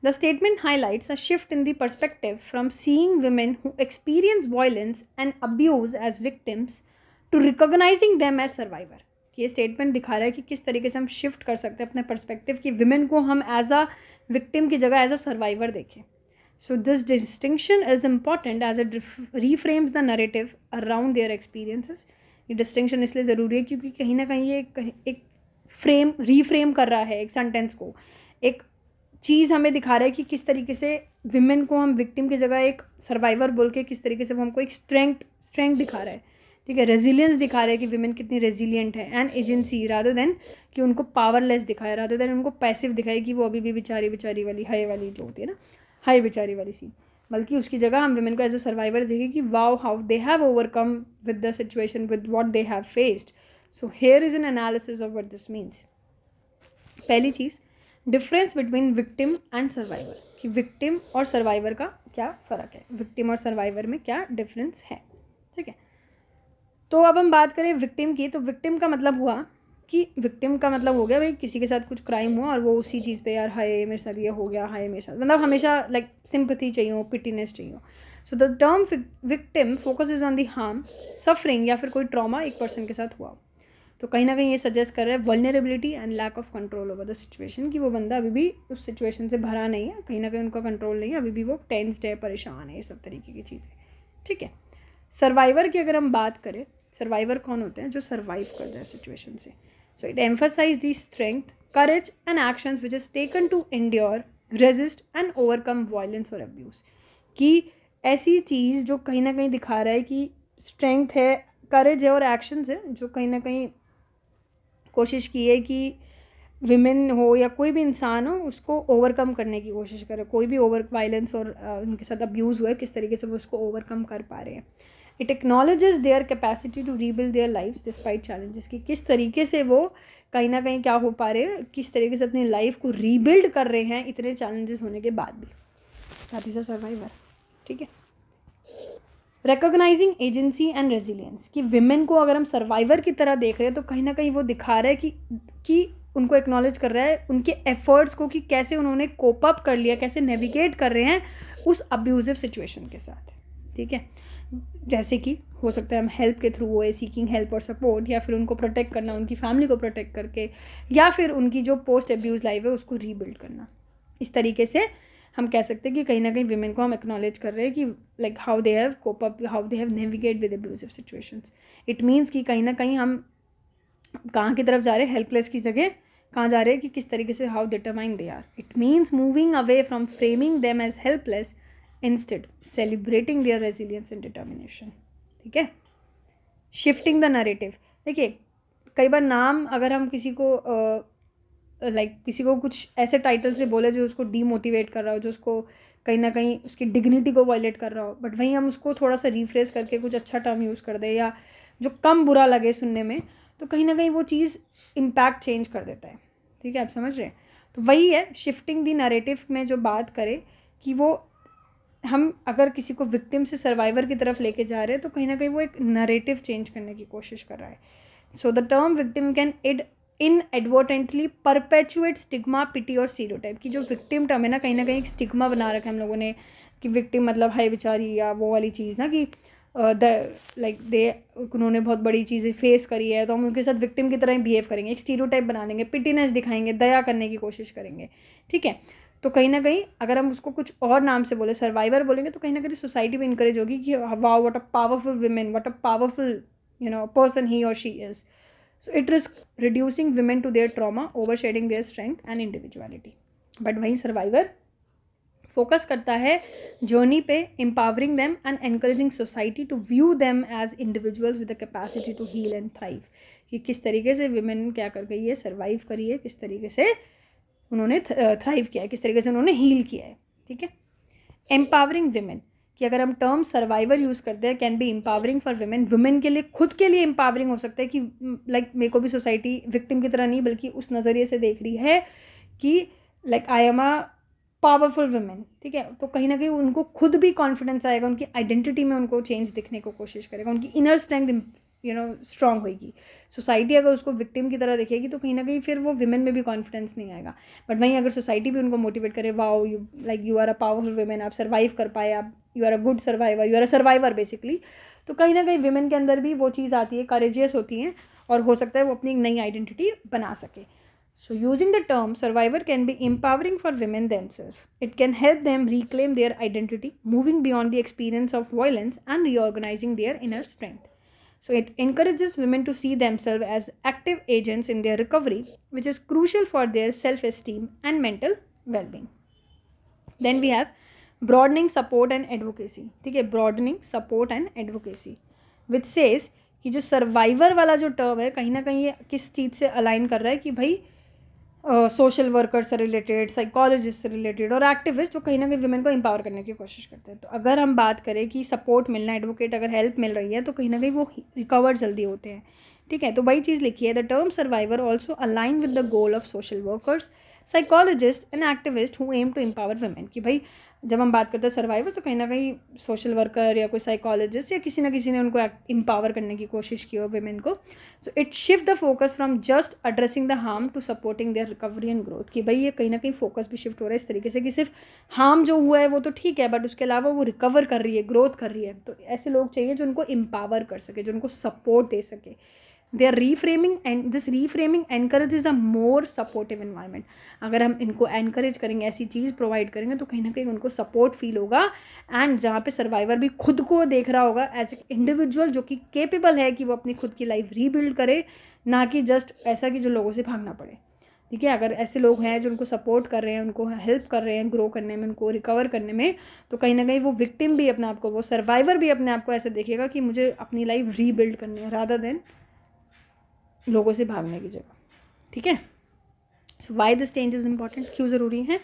The statement highlights a shift in the perspective from seeing women who experience violence and abuse as victims to recognizing them as survivor. ये स्टेटमेंट दिखा रहा है कि किस तरीके से हम शिफ्ट कर सकते हैं अपने पर्सपेक्टिव कि विमेन को हम एज अ विक्टिम की जगह एज अ सर्वाइवर देखें. So this distinction is important as it reframes the narrative around their experiences. ये डिस्टिंक्शन इसलिए ज़रूरी है क्योंकि कहीं ना कहीं ये एक रीफ्रेम कर रहा है एक सेंटेंस को, एक चीज़ हमें दिखा रहा है कि किस तरीके से विमेन को हम विक्टिम की जगह एक सर्वाइवर बोल के किस तरीके से वो हमको एक स्ट्रेंथ दिखा रहा है. ठीक है, रेजिलियंस दिखा रहा है कि विमेन कितनी रेजिलियंट है, एंड एजेंसी रादर देन कि उनको पावरलेस दिखाए, रादर देन उनको पैसिव दिखाए कि वो अभी भी बेचारी वाली हाई वाली जो होती है ना, हाई बेचारी वाली सीन. बल्कि उसकी जगह हम विमेन को एज अ सर्वाइवर देखें कि wow how they have overcome with the situation with what they have faced. So here is an analysis of what this means. पहली चीज़, difference between victim and survivor, कि victim और survivor का क्या फ़र्क है, विक्टिम और सर्वाइवर में क्या डिफरेंस है. ठीक है, तो अब हम बात करें विक्टिम की. तो विक्टिम का मतलब हुआ कि विक्टिम का मतलब हो गया भाई किसी के साथ कुछ क्राइम हुआ और वो उसी चीज़ पे यार हाय मेरे साथ ये हो गया, हाय मेरे साथ, मतलब हमेशा लाइक सिंपैथी चाहिए हो, पिटीनेस चाहिए हो. सो the term victim focuses on the harm, suffering या फिर कोई ट्रॉमा एक पर्सन के साथ हुआ. तो कहीं ना कहीं ये सजेस्ट कर रहा है vulnerability and lack of control over the situation, कि वो बंदा अभी भी उस सिचुएशन से भरा नहीं है, कहीं ना कहीं उनका कंट्रोल नहीं है, अभी भी वो टेंस्ड है, परेशान है, ये सब तरीके की चीज़ें. ठीक है, सर्वाइवर की अगर हम बात करें, सर्वाइवर कौन होते हैं? जो सर्वाइव करते हैं सिचुएशन से. So it emphasise the strength, courage and actions which is taken to endure, resist and overcome violence और अब्यूज़. कि ऐसी चीज़ जो कहीं ना कहीं दिखा रहा है कि स्ट्रेंथ है, करेज है और एक्शंस है, जो कहीं ना कहीं कोशिश की है कि विमेन हो या कोई भी इंसान हो उसको ओवरकम करने की कोशिश करे. कोई भी ओवर वायलेंस और उनके साथ अब्यूज़ हुआ है, किस तरीके से वो उसको ओवरकम कर पा रहे हैं. It acknowledges their capacity to rebuild their lifes despite challenges, कि किस तरीके से वो कहीं ना कहीं क्या हो पा रहे हैं, किस तरीके से अपनी लाइफ को रीबिल्ड कर रहे हैं इतने चैलेंजेस होने के बाद भी. That is a survivor. ठीक है, रिकॉग्नाइजिंग एजेंसी एंड रेजिलियंस, कि विमेन को अगर हम सर्वाइवर की तरह देख रहे हैं तो कहीं ना कहीं वो दिखा रहा है कि उनको एक्नॉलेज कर रहा है उनके एफर्ट्स को, कि कैसे उन्होंने कोप अप कर लिया, कैसे नेविगेट कर रहे हैं उस अब्यूजिव सिचुएशन के साथ. ठीक है, जैसे कि हो सकता है हम हेल्प के थ्रू हुए, सीकिंग हेल्प और सपोर्ट, या फिर उनको प्रोटेक्ट करना, उनकी फैमिली को प्रोटेक्ट करके, या फिर उनकी जो पोस्ट अब्यूज़ लाइफ है उसको रीबिल्ड करना. इस तरीके से हम कह सकते हैं कि कहीं ना कहीं विमेन को हम एक्नॉलेज कर रहे हैं कि like how they have cope up, how they have navigate with abusive situations. It means कि कहीं ना कहीं हम कहाँ की तरफ जा रहे हैं, हेल्पलेस की जगह कहाँ जा रहे हैं, कि किस तरीके से how determined they are. It means moving away from framing them as helpless, instead celebrating their resilience and determination. ठीक है, शिफ्टिंग द नरेटिव. देखिए कई बार नाम अगर हम किसी को किसी को कुछ ऐसे टाइटल से बोले जो उसको डीमोटिवेट कर रहा हो, जो उसको कहीं ना कहीं उसकी डिग्निटी को वायलेट कर रहा हो, बट वहीं हम उसको थोड़ा सा रिफ्रेश करके कुछ अच्छा टर्म यूज़ कर दे या जो कम बुरा लगे सुनने में, तो कहीं ना कहीं वो चीज़ इम्पैक्ट चेंज कर देता है. ठीक है, आप समझ रहे हैं. तो वही है शिफ्टिंग दी नरेटिव में जो बात करें कि वो हम अगर किसी को विक्टिम से सर्वाइवर की तरफ लेके जा रहे हैं तो कहीं ना कहीं वो एक नरेटिव चेंज करने की कोशिश कर रहा है. So the term victim can inadvertently perpetuate stigma, pity और स्टीरियोटाइप. की जो विक्टिम टर्म है ना कहीं एक स्टिग्मा बना रखा है हम लोगों ने कि विक्टिम मतलब है बेचारी, या वो वाली चीज़ ना कि उन्होंने बहुत बड़ी चीज़ें फेस करी है तो हम उनके साथ विक्टिम की तरह ही बिहेव करेंगे, एक स्टीरियोटाइप बना देंगे, पिटीनेस दिखाएंगे, दया करने की कोशिश करेंगे. ठीक है, तो कहीं ना कहीं अगर हम उसको कुछ और नाम से बोले, सर्वाइवर बोलेंगे, तो कहीं ना कहीं सोसाइटी भी इंकरेज होगी कि wow what a powerful women, what a powerful person he और she is. So it risk reducing women to their trauma, overshadowing their strength and individuality. But वहीं सर्वाइवर फोकस करता है जर्नी पे, empowering them and encouraging society to view them as individuals with the capacity to heal and thrive. कि किस तरीके से women क्या कर गई है, सर्वाइव करी है, किस तरीके से उन्होंने थ्राइव किया है, किस तरीके से उन्होंने हील किया है. ठीक है, एम्पावरिंग विमेन कि अगर हम टर्म सर्वाइवर यूज़ करते हैं, can be empowering for women. Women के लिए खुद के लिए एम्पावरिंग हो सकता है कि लाइक मेरे को भी सोसाइटी विक्टिम की तरह नहीं बल्कि उस नज़रिए से देख रही है कि like I am a powerful women. ठीक है, तो कहीं ना कहीं उनको खुद भी कॉन्फिडेंस आएगा, उनकी आइडेंटिटी में उनको चेंज दिखने को कोशिश करेगा, उनकी इनर स्ट्रेंथ स्ट्रांग होगी. सोसाइटी अगर उसको विक्टिम की तरह देखेगी तो कहीं ना कहीं फिर वो विमेन में भी कॉन्फिडेंस नहीं आएगा. बट वहीं अगर सोसाइटी भी उनको मोटिवेट करे, wow you are a powerful women, आप सर्वाइव कर पाए, आप you are a good survivor, you are a survivor basically, तो कहीं ना कहीं विमेन के अंदर भी वो चीज़ आती है, करेजियस होती हैं और हो सकता है वो अपनी एक नई आइडेंटिटी बना सके. So using the term survivor can be empowering for women themselves. It can help them reclaim their identity, moving beyond the experience of violence and reorganizing their inner strength. So it encourages women to see themselves as active agents in their recovery, which is crucial for their self-esteem and mental well-being. Then we have broadening support and advocacy. ठीक है, broadening support and advocacy, which says कि जो survivor वाला जो term है कहीं ना कहीं ये किस चीज़ से अलाइन कर रहा है कि भाई सोशल वर्कर से रिलेटेड, साइकोलॉजिस्ट से रिलेटेड और एक्टिविस्ट जो कहीं ना कहीं वुमेन को एम्पावर करने की कोशिश करते हैं. तो अगर हम बात करें कि सपोर्ट मिलना, एडवोकेट अगर हेल्प मिल रही है तो कहीं ना कहीं वो रिकवर जल्दी होते हैं. ठीक है, तो वही चीज़ लिखी है, the term survivor also align with the goal of social workers, psychologist and activist who aim to empower women. कि भाई जब हम बात करते हैं सर्वाइवर तो कहीं ना कहीं सोशल वर्कर या कोई साइकोलॉजिस्ट या किसी ना किसी ने उनको एम्पावर करने की कोशिश की हो वुमेन को. So it shift the focus from just addressing the harm to supporting their recovery and growth. कि भाई ये कहीं ना कहीं फोकस भी शिफ्ट हो रहा है इस तरीके से कि सिर्फ हार्म जो हुआ है वो तो ठीक है बट उसके अलावा वो रिकवर कर रही है, ग्रोथ कर रही है. तो ऐसे लोग चाहिए जो उनको एम्पावर कर सके, जो उनको सपोर्ट दे सके. They are reframing and this reframing encourages a more supportive environment. अगर हम इनको एनकरेज करेंगे, ऐसी चीज़ प्रोवाइड करेंगे तो कहीं ना कहीं उनको सपोर्ट फील होगा. एंड जहाँ पे सर्वाइवर भी खुद को देख रहा होगा एज ए इंडिविजुअल जो कि केपेबल है कि वो अपनी खुद की लाइफ रीबिल्ड करे, ना कि जस्ट ऐसा कि जो लोगों से भागना पड़े. ठीक है, अगर ऐसे लोग हैं जो उनको सपोर्ट कर रहे हैं, उनको हेल्प कर रहे हैं ग्रो करने में, उनको रिकवर करने में, तो कहीं ना कहीं वो विक्टिम भी अपने आप को, वो सर्वाइवर भी अपने आप को ऐसे देखेगा कि मुझे अपनी लाइफ रीबिल्ड करनी है रादर देन लोगों से भागने की जगह. ठीक है, so why this change is important, क्यों ज़रूरी है.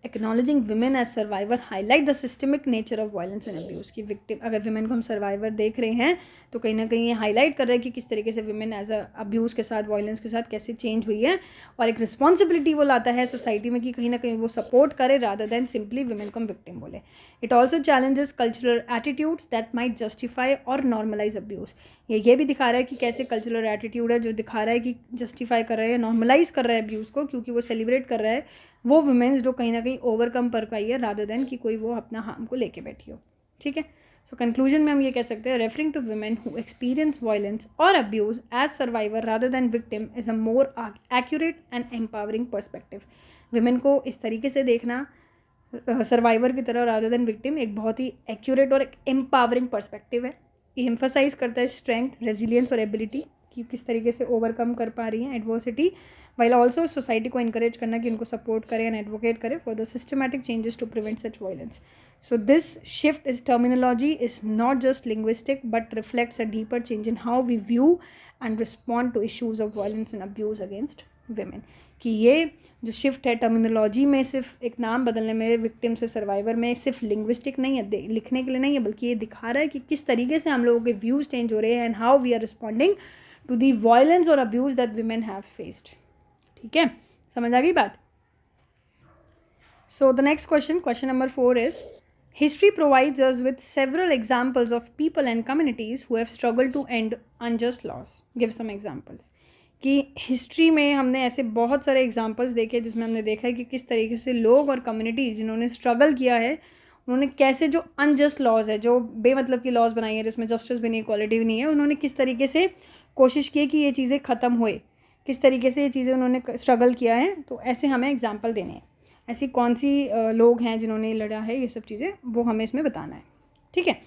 Acknowledging women as survivor highlight the systemic nature of violence and abuse. की विक्टिम, अगर विमेन को हम सर्वाइवर देख रहे हैं तो कहीं ना कहीं ये हाईलाइट कर रहा है कि किस तरीके से विमेन एज अ अब्यूज़ के साथ, वायलेंस के साथ कैसे चेंज हुई है. और एक रिस्पॉन्सिबिलिटी वो लाता है सोसाइटी में कि कहीं ना कहीं वो सपोर्ट करे रादर देन सिंपली विमेन को हम विक्टिम बोले. It also challenges cultural attitudes that might justify और नॉर्मलाइज अब्यूज़. ये भी दिखा रहा है कि कैसे कल्चरल एटीट्यूड है जो दिखा रहा है कि जस्टिफाई कर रहा है, नॉर्मलाइज कर रहा है अब्यूज़ को, क्योंकि वो सेलिब्रेट कर रहा है वो वुमेन्स जो कहीं ना कहीं ओवरकम कर पाई है रादर देन कि कोई वो अपना हार्म को लेके बैठी हो. ठीक है, सो कंक्लूजन में हम ये कह सकते हैं, referring to women who experience violence और abuse as survivor rather than victim is a more accurate and empowering perspective. Women को इस तरीके से देखना सर्वाइवर की तरह रादर देन विक्टिम एक बहुत ही एक्यूरेट और एक एम्पावरिंग पर्सपेक्टिव है. ये एम्फसाइज करता है स्ट्रेंथ, रेजिलियंस और एबिलिटी कि किस तरीके से ओवरकम कर पा रही हैं एडवर्सिटी, वाइल ऑल्सो सोसाइटी को इनकरेज करना कि उनको सपोर्ट करें एंड एडवोकेट करें for the systematic changes to prevent such violence. So this shift is terminology is not just linguistic but reflects a deeper change in how we view and respond to issues of violence and abuse against women. कि ये जो shift है terminology में, सिर्फ एक नाम बदलने में, विक्टिम से सर्वाइवर में, सिर्फ लिंग्विस्टिक नहीं है, लिखने के लिए नहीं है, बल्कि ये दिखा रहा है कि किस तरीके से हम लोगों के व्यूज़ चेंज हो रहे हैं and how we are responding to the violence और abuse that women have faced. ठीक है, समझ आ गई बात. So the next question number 4 is, history provides us with several examples of people and communities who have struggled to end unjust laws. Give some examples. कि history में हमने ऐसे बहुत सारे एग्जांपल्स देखे जिसमें हमने देखा है कि किस तरीके से लोग और कम्युनिटीज़ जिन्होंने स्ट्रगल किया है उन्होंने कैसे जो अनजस्ट लॉज है, जो बेमतलब की लॉज बनाई है जिसमें जस्टिस भी नहीं, इक्वालिटी भी नहीं है, उन्होंने किस तरीके से कोशिश की कि ये चीज़ें ख़त्म होए, किस तरीके से ये चीज़ें उन्होंने स्ट्रगल किया है। तो ऐसे हमें एग्जाम्पल देने हैं, ऐसी कौन सी लोग हैं जिन्होंने लड़ा है, ये सब चीज़ें वो हमें इसमें बताना है। ठीक है।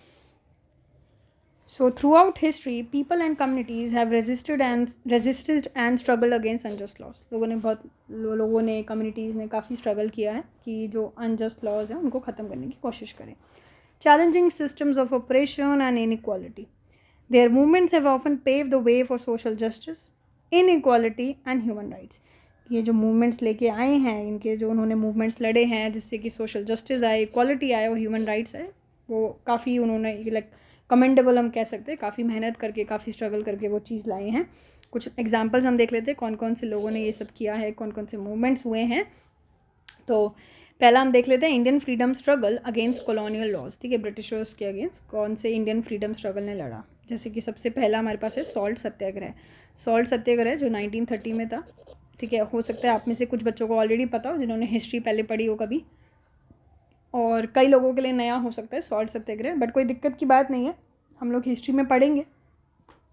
So throughout history people and communities have resisted and struggle against unjust laws. लोगों ने कम्युनिटीज़ ने काफ़ी स्ट्रगल किया है कि जो अनजस्ट लॉज हैं उनको ख़त्म करने की कोशिश करें। Challenging systems of operation and inequality, their movements have often pave the way for social justice, inequality and human rights. ये जो मूवमेंट्स लेके आए हैं, इनके जो उन्होंने मूवमेंट्स लड़े हैं जिससे कि सोशल जस्टिस आए, इक्वालिटी आए और ह्यूमन राइट्स आए, वो काफ़ी उन्होंने लाइक कमेंडेबल हम कह सकते हैं, काफ़ी मेहनत करके, काफ़ी स्ट्रगल करके वो चीज़ लाए हैं। कुछ एग्जांपल्स हम देख लेते हैं कौन कौन से लोगों ने ये सब किया है, कौन कौन से मूवमेंट्स हुए हैं। तो पहला हम देख लेते हैं Indian freedom struggle against colonial laws. ठीक है, ब्रिटिशर्स के अगेंस्ट कौन से इंडियन फ्रीडम स्ट्रगल ने लड़ा। जैसे कि सबसे पहला हमारे पास है सॉल्ट सत्याग्रह। सॉल्ट सत्याग्रह जो 1930 में था। ठीक है, हो सकता है आप में से कुछ बच्चों को ऑलरेडी पता हो जिन्होंने हिस्ट्री पहले पढ़ी हो कभी, और कई लोगों के लिए नया हो सकता है सॉल्ट सत्याग्रह, बट कोई दिक्कत की बात नहीं है, हम लोग हिस्ट्री में पढ़ेंगे।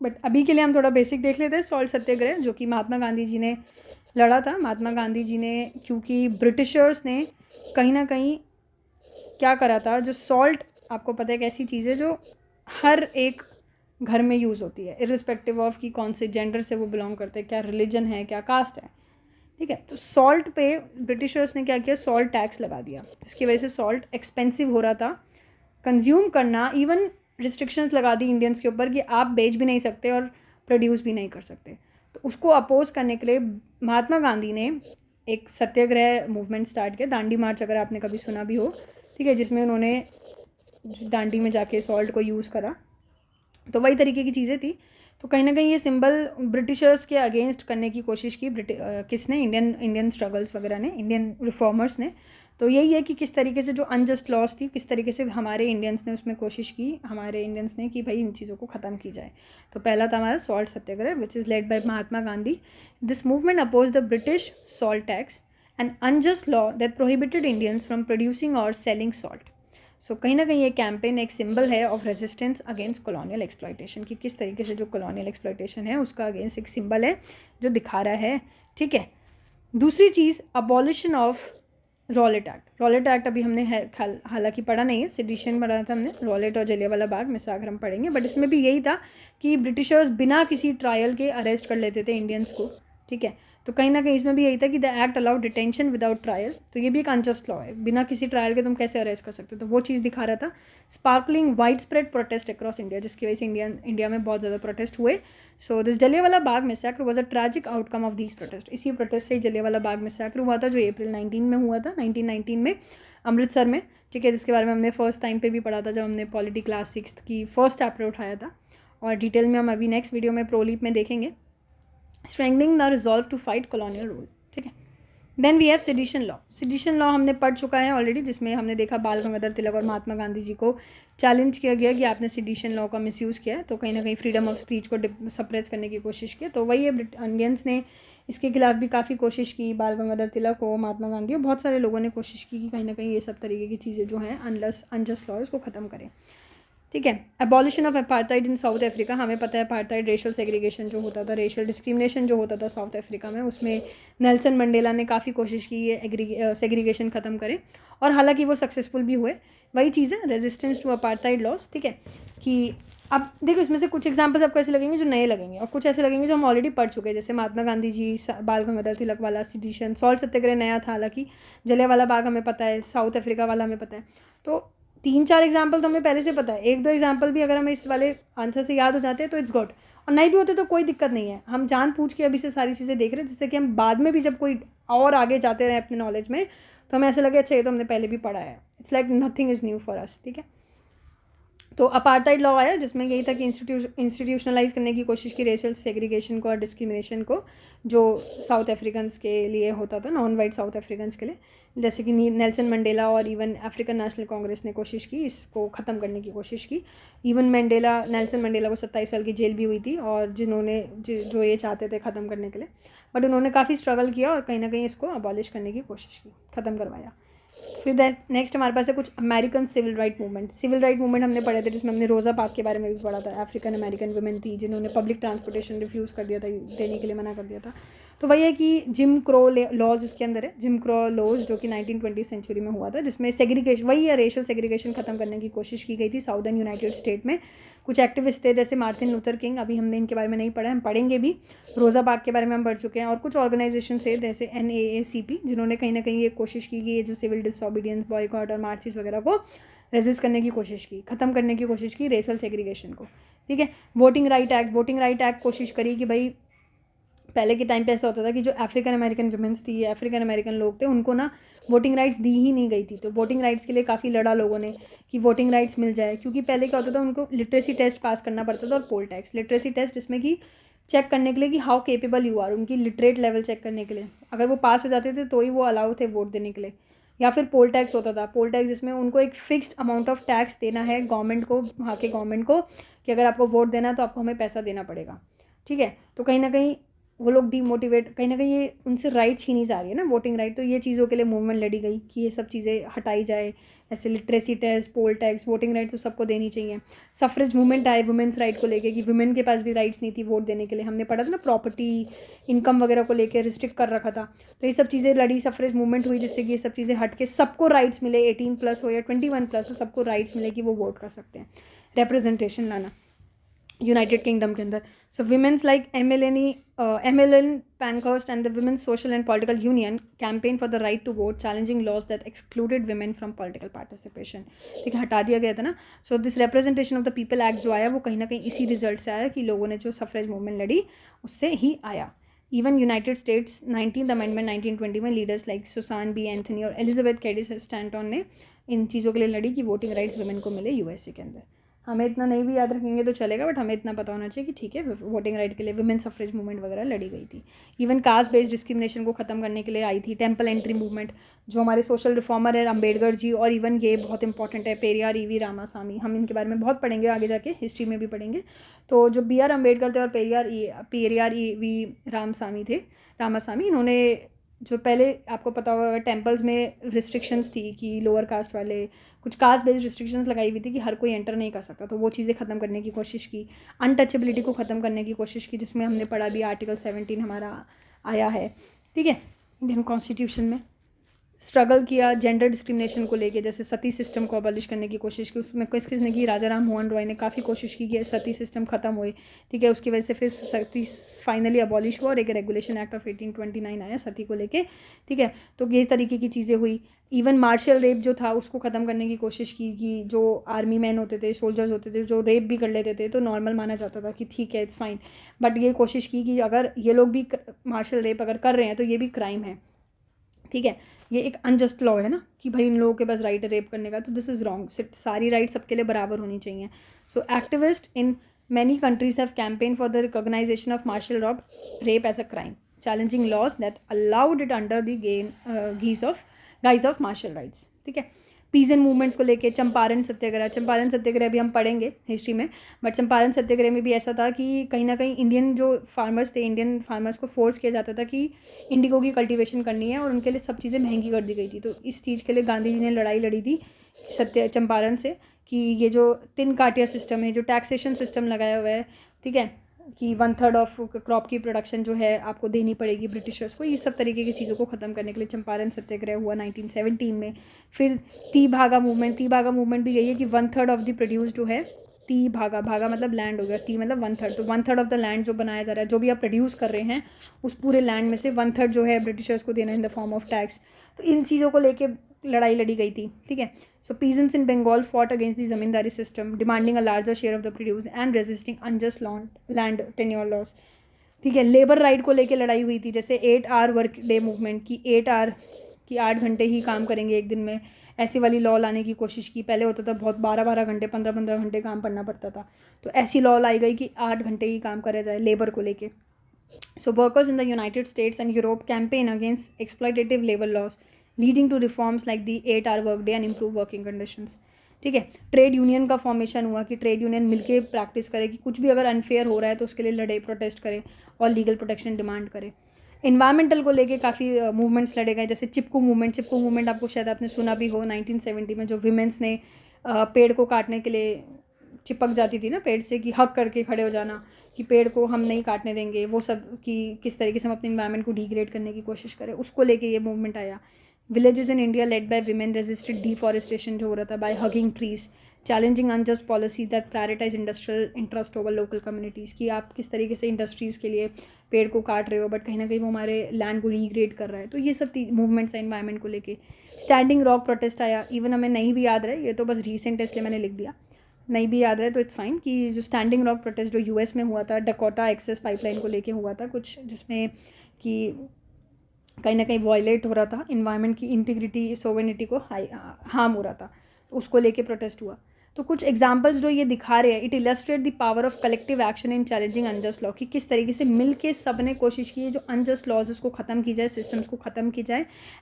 बट अभी के लिए हम थोड़ा बेसिक देख लेते हैं। सॉल्ट सत्याग्रह जो कि महात्मा गांधी जी ने लड़ा था। महात्मा गांधी जी ने, क्योंकि ब्रिटिशर्स ने कहीं ना कहीं क्या करा था, जो सॉल्ट आपको पता है एक ऐसी चीज़ है जो हर एक घर में यूज़ होती है, इर्रिस्पेक्टिव ऑफ कि कौन से जेंडर से वो बिलोंग करते हैं, क्या रिलीजन है, क्या कास्ट है। ठीक है, तो सॉल्ट पे ब्रिटिशर्स ने क्या किया, सॉल्ट टैक्स लगा दिया, जिसकी वजह से सॉल्ट एक्सपेंसिव हो रहा था कंज्यूम करना। इवन रिस्ट्रिक्शंस लगा दी इंडियंस के ऊपर कि आप बेच भी नहीं सकते और प्रोड्यूस भी नहीं कर सकते। तो उसको अपोज करने के लिए महात्मा गांधी ने एक सत्याग्रह मूवमेंट स्टार्ट किया, दांडी मार्च, अगर आपने कभी सुना भी हो। ठीक है, जिसमें उन्होंने दांडी में जाके सॉल्ट को यूज़ करा। तो वही तरीके की चीज़ें थी। तो कहीं ना कहीं ये सिंबल ब्रिटिशर्स के अगेंस्ट करने की कोशिश की किसने, इंडियन स्ट्रगल्स वगैरह ने, इंडियन रिफॉर्मर्स ने। तो यही है कि किस तरीके से जो अनजस्ट लॉस थी, किस तरीके से हमारे इंडियंस ने उसमें कोशिश की, हमारे इंडियंस ने कि भाई इन चीज़ों को ख़त्म की जाए। तो पहला था हमारा salt Satyagraha which is led by Mahatma Gandhi. This movement oppose the British salt tax and unjust law that prohibited Indians from producing और सेलिंग सॉल्ट। सो कहीं ना कहीं ये कैंपेन एक सिंबल है of resistance against colonial exploitation, कि किस तरीके से जो कॉलोनियल एक्सप्लॉयटेशन है उसका अगेंस्ट एक सिंबल है जो दिखा रहा है। ठीक है, दूसरी चीज़ abolition of Rowlatt act. Rowlatt act अभी हमने हालांकि पढ़ा नहीं है, सेडिशन पढ़ा था हमने, रॉलेट और जलियांवाला बाग में सागर हम पढ़ेंगे। बट इसमें भी यही था कि ब्रिटिशर्स बिना किसी ट्रायल के अरेस्ट कर लेते थे इंडियंस को। ठीक है, तो कहीं ना कहीं इसमें भी यही था कि the act allowed detention without trial. तो ये भी एक अनजस्ट लॉ है, बिना किसी ट्रायल के तुम कैसे अरेस्ट कर सकते हो। तो वो चीज़ दिखा रहा था। Sparkling wide spread protest across India, जिसकी वजह से इंडिया में बहुत ज़्यादा प्रोटेस्ट हुए। So this Jallianwala Bagh massacre was a tragic outcome of these protest. इसी प्रोटेस्ट से ही जलियांवाला बाग मैसेकर हुआ था, जो अप्रैल 19 में हुआ था, 1919 में अमृतसर में। ठीक है, जिसके बारे में हमने फर्स्ट टाइम पे भी पढ़ा था जब हमने पॉलिटी क्लास 6 की फर्स्ट चैप्टर उठाया था, और डिटेल में हम अभी नेक्स्ट वीडियो में प्रोलीप में देखेंगे। Strengthening the resolve to fight colonial rule. ठीक है, then we have sedition law. Sedition law हमने पढ़ चुका है ऑलरेडी, जिसमें हमने देखा बाल गंगाधर तिलक और महात्मा गांधी जी को चैलेंज किया गया कि आपने सेडिशन लॉ का मिसयूज़ किया है, तो कहीं ना कहीं फ्रीडम ऑफ स्पीच को सप्रेस करने की कोशिश की। तो वही है, इंडियंस ने इसके खिलाफ भी काफ़ी कोशिश की, बाल गंगाधर तिलक हो, महात्मा गांधी हो, बहुत सारे लोगों ने कोशिश की कि कहीं ना कहीं ये सब तरीके की चीज़ें जो हैं अनजस्ट लॉ इसको ख़त्म करें। ठीक है, abolition of apartheid in south Africa. हमें पता है अपार्थाइड रेशियल सेग्रीगेशन जो होता था, रेशियल डिस्क्रिमिनेशन जो होता था साउथ अफ्रीका में, उसमें नेल्सन मंडेला ने काफ़ी कोशिश की ये सेग्रीगेशन ख़त्म करें, और हालांकि वो सक्सेसफुल भी हुए। वही चीज़ है, रेजिस्टेंस टू अपार्थाइड लॉस। ठीक है, कि अब देखो इसमें से कुछ एग्जाम्पल्स आपको ऐसे लगेंगे जो नए लगेंगे, और कुछ ऐसे लगेंगे जो हम ऑलरेडी पढ़ चुके हैं, जैसे महात्मा गांधी जी, बाल गंगाधर तिलक वाला सेडिशन, सॉल्ट सत्याग्रह नया था, हालांकि जलियांवाला बाग हमें पता है, साउथ अफ्रीका वाला हमें पता है। तो 3-4 एग्जाम्पल तो हमें पहले से पता है, 1-2 एग्जाम्पल भी अगर हमें इस वाले आंसर से याद हो जाते हैं तो इट्स गुड, और नहीं भी होते तो कोई दिक्कत नहीं है। हम जान पूछ के अभी से सारी चीज़ें देख रहे हैं, जिससे कि हम बाद में भी जब कोई और आगे जाते रहे अपने नॉलेज में, तो हमें ऐसे लगे अच्छा ये तो हमने पहले भी पढ़ा है। It's like nothing is new for us. ठीक है, तो अपार्टाइड लॉ आया जिसमें यही था कि इंस्टीट्यूशनलाइज करने की कोशिश की रेशियल सेग्रीगेशन को और डिस्क्रिमिनेशन को, जो साउथ अफ्रीकन्स के लिए होता था, नॉन वाइट साउथ अफ्रीकन्स के लिए। जैसे कि नेल्सन मंडेला और इवन अफ्रीकन नेशनल कांग्रेस ने कोशिश की, इसको ख़त्म करने की कोशिश की। इवन नेल्सन मंडेला को 27 साल की जेल भी हुई थी, और जिन्होंने जो ये चाहते थे ख़त्म करने के लिए, बट उन्होंने काफ़ी स्ट्रगल किया और कहीं ना कहीं इसको अबॉलिश करने की कोशिश की, ख़त्म करवाया। फिर नेक्स्ट हमारे पास है कुछ American civil right movement. Civil right movement हमने पढ़े थे, जिसमें हमने रोज़ा पार्क्स के बारे में भी पढ़ा था। अफ्रीकन अमेरिकन वुमेन थी जिन्होंने पब्लिक ट्रांसपोर्टेशन रिफ्यूज़ कर दिया था, देने के लिए मना कर दिया था। तो वही है कि जिम क्रो लॉज इसके अंदर है, जिम क्रो लॉज जो कि 1920 सेंचुरी में हुआ था, जिसमें सेग्रीगेशन, वही है रेशियल सेग्रीगेशन ख़त्म करने की कोशिश की गई थी साउदर्न यूनाइटेड स्टेट में। कुछ एक्टिविस्ट थे जैसे मार्टिन लूथर किंग, अभी हमने इनके बारे में नहीं पढ़ा, हम पढ़ेंगे भी। रोज़ा पार्क्स के बारे में हम पढ़ चुके हैं। और कुछ ऑर्गेनाइजेशन थे जैसे NAACP, जिन्होंने कहीं ना कहीं ये कोशिश की कि ये जो सिविल डिसोबीडियंस, बॉयकॉट और मार्चेस वगैरह को रेजिस्ट करने की कोशिश की, ख़त्म करने की कोशिश की रेशियल सेग्रीगेशन को। ठीक है। वोटिंग राइट एक्ट कोशिश करी कि भाई पहले के टाइम पे ऐसा होता था कि जो अफ्रीकन अमेरिकन वुमेंस थी, अफ्रीकन अमेरिकन लोग थे, उनको ना वोटिंग राइट्स दी ही नहीं गई थी। तो वोटिंग राइट्स के लिए काफ़ी लड़ा लोगों ने कि वोटिंग राइट्स मिल जाए, क्योंकि पहले क्या होता था, उनको लिटरेसी टेस्ट पास करना पड़ता था और पोल टैक्स। लिटरेसी टेस्ट जिसमें कि चेक करने के लिए कि हाउ केपेबल यू आर, उनकी लिटरेट लेवल चेक करने के लिए, अगर वो पास हो जाते थे तो ही वो अलाउ थे वोट देने के लिए। या फिर पोल टैक्स होता था, पोल टैक्स जिसमें उनको एक फिक्स्ड अमाउंट ऑफ टैक्स देना है गवर्नमेंट को, वहाँ के गवर्नमेंट को, कि अगर आपको वोट देना है तो आपको हमें पैसा देना पड़ेगा। ठीक है। तो कहीं ना कहीं वो लोग डीमोटिवेट, कहीं ना कहीं ये उनसे राइट छीनी जा रही है ना, वोटिंग राइट। तो ये चीज़ों के लिए मूवमेंट लड़ी गई कि ये सब चीज़ें हटाई जाए, ऐसे literacy test, poll tax, voting right तो सबको देनी चाहिए। सफरेज मूवमेंट आए वुमेन्स राइट को लेके कि वुमेन के पास भी राइट्स नहीं थी वोट देने के लिए। हमने पढ़ा था ना, प्रॉपर्टी, इनकम वगैरह को लेकर रिस्ट्रिक्ट कर रखा था। तो ये सब चीज़ें लड़ी, सफरेज मूवमेंट हुई, जिससे कि ये सब चीज़ें हट के सबको राइट्स मिले, 18+ हो या 21+ हो, सबको राइट्स मिले कि वो वोट कर सकते हैं, रिप्रेजेंटेशन लाना यूनाइटेड किंगडम के अंदर। So women's like Emmeline Pankhurst and the women's social and political union campaign for the right to vote, challenging laws that excluded women from political participation. ठीक है, हटा दिया गया था ना। So this representation of the people act जो आया, वो कहीं ना कहीं इसी रिजल्ट से आया कि लोगों ने जो सफरेज मूवमेंट लड़ी उससे ही आया। Even United states 19th amendment 1920 में leaders like Susan B Anthony और एलिजाबेथ कैडी स्टैंटन ने इन चीज़ों के लिए लड़ी कि वोटिंग राइट्स वुमेन को मिले USA के अंदर। हमें इतना नहीं भी याद रखेंगे तो चलेगा, बट हमें इतना पता होना चाहिए कि ठीक है, वोटिंग राइट के लिए वुमेन सफरेज मूवमेंट वगैरह लड़ी गई थी। इवन कास्ट बेस्ड डिस्क्रिमिनेशन को ख़त्म करने के लिए आई थी टेम्पल एंट्री मूवमेंट, जो हमारे सोशल रिफॉर्मर है अम्बेडकर जी, और इवन ये बहुत इंपॉर्टेंट है पेरियार EV रामासामी। हम इनके बारे में बहुत पढ़ेंगे आगे जाके, हिस्ट्री में भी पढ़ेंगे। तो जो BR अम्बेडकर थे और पेरियार EV रामासामी, इन्होंने जो पहले आपको पता होगा टेम्पल्स में रिस्ट्रिक्शंस थी कि लोअर कास्ट वाले, कुछ कास्ट बेस्ड रिस्ट्रिक्शंस लगाई हुई थी कि हर कोई एंटर नहीं कर सकता, तो वो चीज़ें ख़त्म करने की कोशिश की। अनटचेबिलिटी को ख़त्म करने की कोशिश की, जिसमें हमने पढ़ा भी आर्टिकल 17 हमारा आया है। ठीक है, इंडियन कॉन्स्टिट्यूशन में स्ट्रगल किया जेंडर डिस्क्रिमिनेशन को लेके, जैसे सती सिस्टम को अबॉलिश करने की कोशिश की। उसमें किसने की, राजा राम मोहन रॉय ने काफ़ी कोशिश की कि सती सिस्टम ख़त्म हुए। ठीक है, उसकी वजह से फिर सती फाइनली अबॉलिश हुआ और एक रेगुलेशन एक्ट ऑफ 1829 आया सती को लेके। ठीक है, तो ये तरीके की चीज़ें हुई। इवन मार्शल रेप जो था उसको ख़त्म करने की कोशिश की कि जो आर्मी मैन होते थे, सोल्जर्स होते थे, जो रेप भी कर लेते थे तो नॉर्मल माना जाता था कि ठीक है, इट्स फाइन। बट ये कोशिश की कि अगर ये लोग भी मार्शल रेप अगर कर रहे हैं तो ये भी क्राइम है। ठीक है, ये एक अनजस्ट लॉ है ना कि भाई इन लोगों के पास राइट है रेप करने का, तो दिस इज़ रॉन्ग। सारी राइट सबके लिए बराबर होनी चाहिए। So activist in many countries have campaign for the recognisation of marital rape as a crime, challenging laws that allowed it under the guise of marital rights. ठीक है, pigeon movements को लेके चंपारण सत्याग्रह भी हम पढ़ेंगे हिस्ट्री में, बट चंपारण सत्याग्रह में भी ऐसा था कि कहीं ना कहीं इंडियन फार्मर्स को फोर्स किया जाता था कि इंडिगो की कल्टीवेशन करनी है और उनके लिए सब चीज़ें महंगी कर दी गई थी। तो इस चीज़ के लिए गांधी जी ने लड़ाई लड़ी थी चंपारण से कि ये जो 3 काटिया सिस्टम है, जो टैक्सेशन सिस्टम लगाया हुआ है, ठीक है, कि 1/3 ऑफ क्रॉप की प्रोडक्शन जो है आपको देनी पड़ेगी ब्रिटिशर्स को, ये सब तरीके की चीज़ों को ख़त्म करने के लिए चंपारण सत्याग्रह हुआ 1917 में। फिर ती भागा मूवमेंट भी यही है कि 1/3 ऑफ द प्रोड्यूस जो है, ती भागा मतलब लैंड हो गया, ती मतलब 1/3, तो 1/3 ऑफ द लैंड जो बनाया जा रहा है, जो भी आप प्रोड्यूस कर रहे हैं उस पूरे लैंड में से 1/3 जो है ब्रिटिशर्स को देना in the form of tax. तो इन चीज़ों को लेके लड़ाई लड़ी गई थी। ठीक है, so peasants in Bengal fought against the zamindari system, demanding a larger share of the produce and resisting unjust land tenure laws. ठीक है, लेबर राइट को लेके लड़ाई हुई थी, जैसे 8 आवर वर्क डे मूवमेंट की 8 घंटे ही काम करेंगे एक दिन में, ऐसी वाली लॉ लाने की कोशिश की। पहले होता था बहुत 12-12 घंटे 15-15 घंटे काम करना पड़ता था, तो ऐसी लॉ लाई गई कि 8 घंटे ही काम करा जाए लेबर को लेके। So workers in the United States and Europe campaign against exploitative labor laws, leading to reforms like the 8-hour workday and improved working conditions. ठीक है, ट्रेड यूनियन का फॉर्मेशन हुआ कि ट्रेड यूनियन मिलके प्रैक्टिस करे कि कुछ भी अगर अनफेयर हो रहा है तो उसके लिए लड़े, प्रोटेस्ट करे और लीगल प्रोटेक्शन डिमांड करे। इन्वायरमेंटल को लेके काफ़ी मूवमेंट्स लड़े गए, जैसे चिपकू मूवमेंट आपको शायद आपने सुना भी हो 1970 में, जो विमेंस ने पेड़ को काटने के लिए चिपक जाती थी ना पेड़ से, कि हक करके खड़े हो जाना कि पेड़ को हम नहीं काटने देंगे, वो सब कि किस तरीके से हम अपने इन्वायरमेंट को डिग्रेड करने की कोशिश करें, उसको लेके ये मूवमेंट आया। Villages in India led by women resisted deforestation जो हो रहा था by hugging trees, challenging unjust policy that prioritise industrial interest over local communities, कि आप किस तरीके से इंडस्ट्रीज़ के लिए पेड़ को काट रहे हो बट कहीं ना कहीं वो हमारे लैंड को डिग्रेड कर रहा है। तो ये सब मूवमेंट्स हैं इन्वायरमेंट को लेके। स्टैंडिंग रॉक प्रोटेस्ट आया, इवन हमें नहीं भी याद रहे, ये तो बस रिसेंट है इसलिए मैंने लिख दिया, नहीं भी याद रहे तो इट्स फाइन, कि जो स्टैंडिंग रॉक प्रोटेस्ट जो यूएस में हुआ था डकोटा एक्सेस पाइपलाइन को लेके हुआ था कुछ, जिसमें कि कहीं ना कहीं वॉयलेट हो रहा था इन्वायरमेंट की इंटीग्रिटी, सोवेनिटी को हार्म हो रहा था, उसको लेके प्रोटेस्ट हुआ। तो कुछ एग्जांपल्स जो ये दिखा रहे हैं, it illustrate the power of collective action in challenging unjust law, कि किस तरीके से मिल के सब ने कोशिश की है जो अनजस्ट लॉज उसको ख़त्म की जाए, सिस्टम्स को ख़त्म की जाए।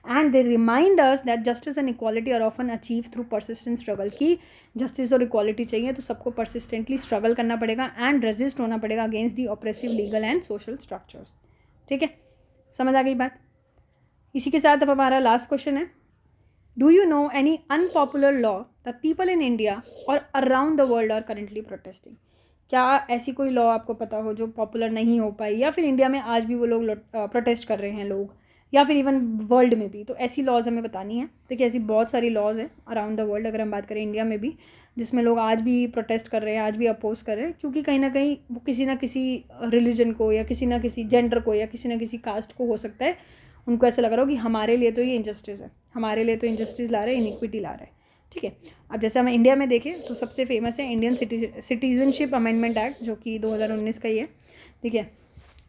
And they remind us that justice and equality are often achieve through persistent struggle, कि जस्टिस और इक्वालिटी चाहिए तो सबको परसिस्टेंटली स्ट्रगल करना पड़ेगा एंड रेजिस्ट होना पड़ेगा against the oppressive legal and social structures. ठीक है, समझ आ गई बात। इसी के साथ अब हमारा लास्ट क्वेश्चन है, do you know any unpopular law that people in India और around the world are currently protesting? क्या ऐसी कोई लॉ आपको पता हो जो पॉपुलर नहीं हो पाई, या फिर इंडिया में आज भी वो लोग प्रोटेस्ट कर रहे हैं लोग, या फिर इवन वर्ल्ड में भी? तो ऐसी लॉज हमें बतानी है। देखिए ऐसी बहुत सारी लॉज हैं अराउंड द वर्ल्ड, अगर हम बात करें इंडिया में भी, जिसमें लोग आज भी प्रोटेस्ट कर रहे हैं, आज भी अपोज कर रहे हैं, क्योंकि कहीं ना कहीं वो किसी ना किसी रिलीजन को या किसी ना किसी जेंडर को या किसी ना किसी कास्ट को हो सकता है, उनको ऐसा लग रहा हो कि हमारे लिए तो ये इंजस्टिस है, हमारे लिए तो इंजस्टिस ला रहे हैं, इनिक्विटी ला रहे हैं। ठीक है, अब जैसे हम इंडिया में देखें तो सबसे फेमस है इंडियन सिटीजनशिप अमेंडमेंट एक्ट, जो कि 2019 का ही है। ठीक है,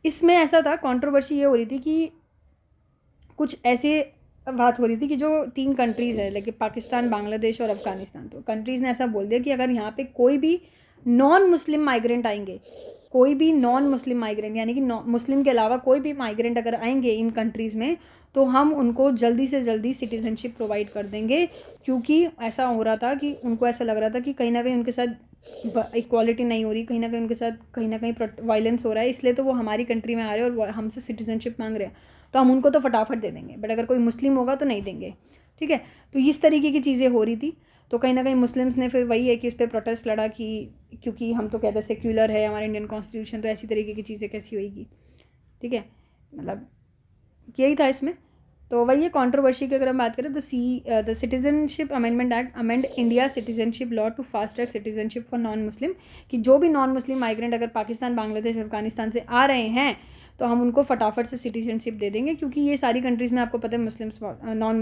इसमें ऐसा था, कंट्रोवर्सी ये हो रही थी कि कुछ ऐसे बात हो रही थी कि जो 3 कंट्रीज़ है, लाइक पाकिस्तान, बांग्लादेश और अफगानिस्तान, तो कंट्रीज़ ने ऐसा बोल दिया कि अगर यहाँ पे कोई भी नॉन मुस्लिम माइग्रेंट आएंगे, कोई भी नॉन मुस्लिम माइग्रेंट यानी कि मुस्लिम के अलावा कोई भी माइग्रेंट अगर आएंगे इन कंट्रीज़ में, तो हम उनको जल्दी से जल्दी सिटीजनशिप प्रोवाइड कर देंगे। क्योंकि ऐसा हो रहा था कि उनको ऐसा लग रहा था कि कहीं ना कहीं उनके साथ इक्वालिटी नहीं हो रही, कहीं ना कहीं उनके साथ कहीं ना कहीं वायलेंस हो रहा है, इसलिए तो वो हमारी कंट्री में आ रहे हैं और हमसे सिटीजनशिप मांग रहे हैं, तो हम उनको तो फटाफट दे देंगे, बट अगर कोई मुस्लिम होगा तो नहीं देंगे। ठीक है, तो इस तरीके की चीज़ें हो रही थी। तो कहीं ना कहीं मुस्लिम्स ने फिर वही है कि उस पर प्रोटेस्ट लड़ा कि क्योंकि हम तो कहते हैं सेक्युलर है हमारा इंडियन कॉन्स्टिट्यूशन, तो ऐसी तरीके की चीज़ें कैसी होएगी। ठीक है, मतलब यही था इसमें। तो वही है कंट्रोवर्सी की अगर हम बात करें तो the citizenship amendment act amend India citizenship law to fast track citizenship for non Muslim, कि जो भी नॉन मुस्लिम माइग्रेंट अगर पाकिस्तान, बांग्लादेश, अफगानिस्तान से आ रहे हैं तो हम उनको फटाफट से सिटीजनशिप दे देंगे, क्योंकि ये सारी कंट्रीज़ में आपको पता है नॉन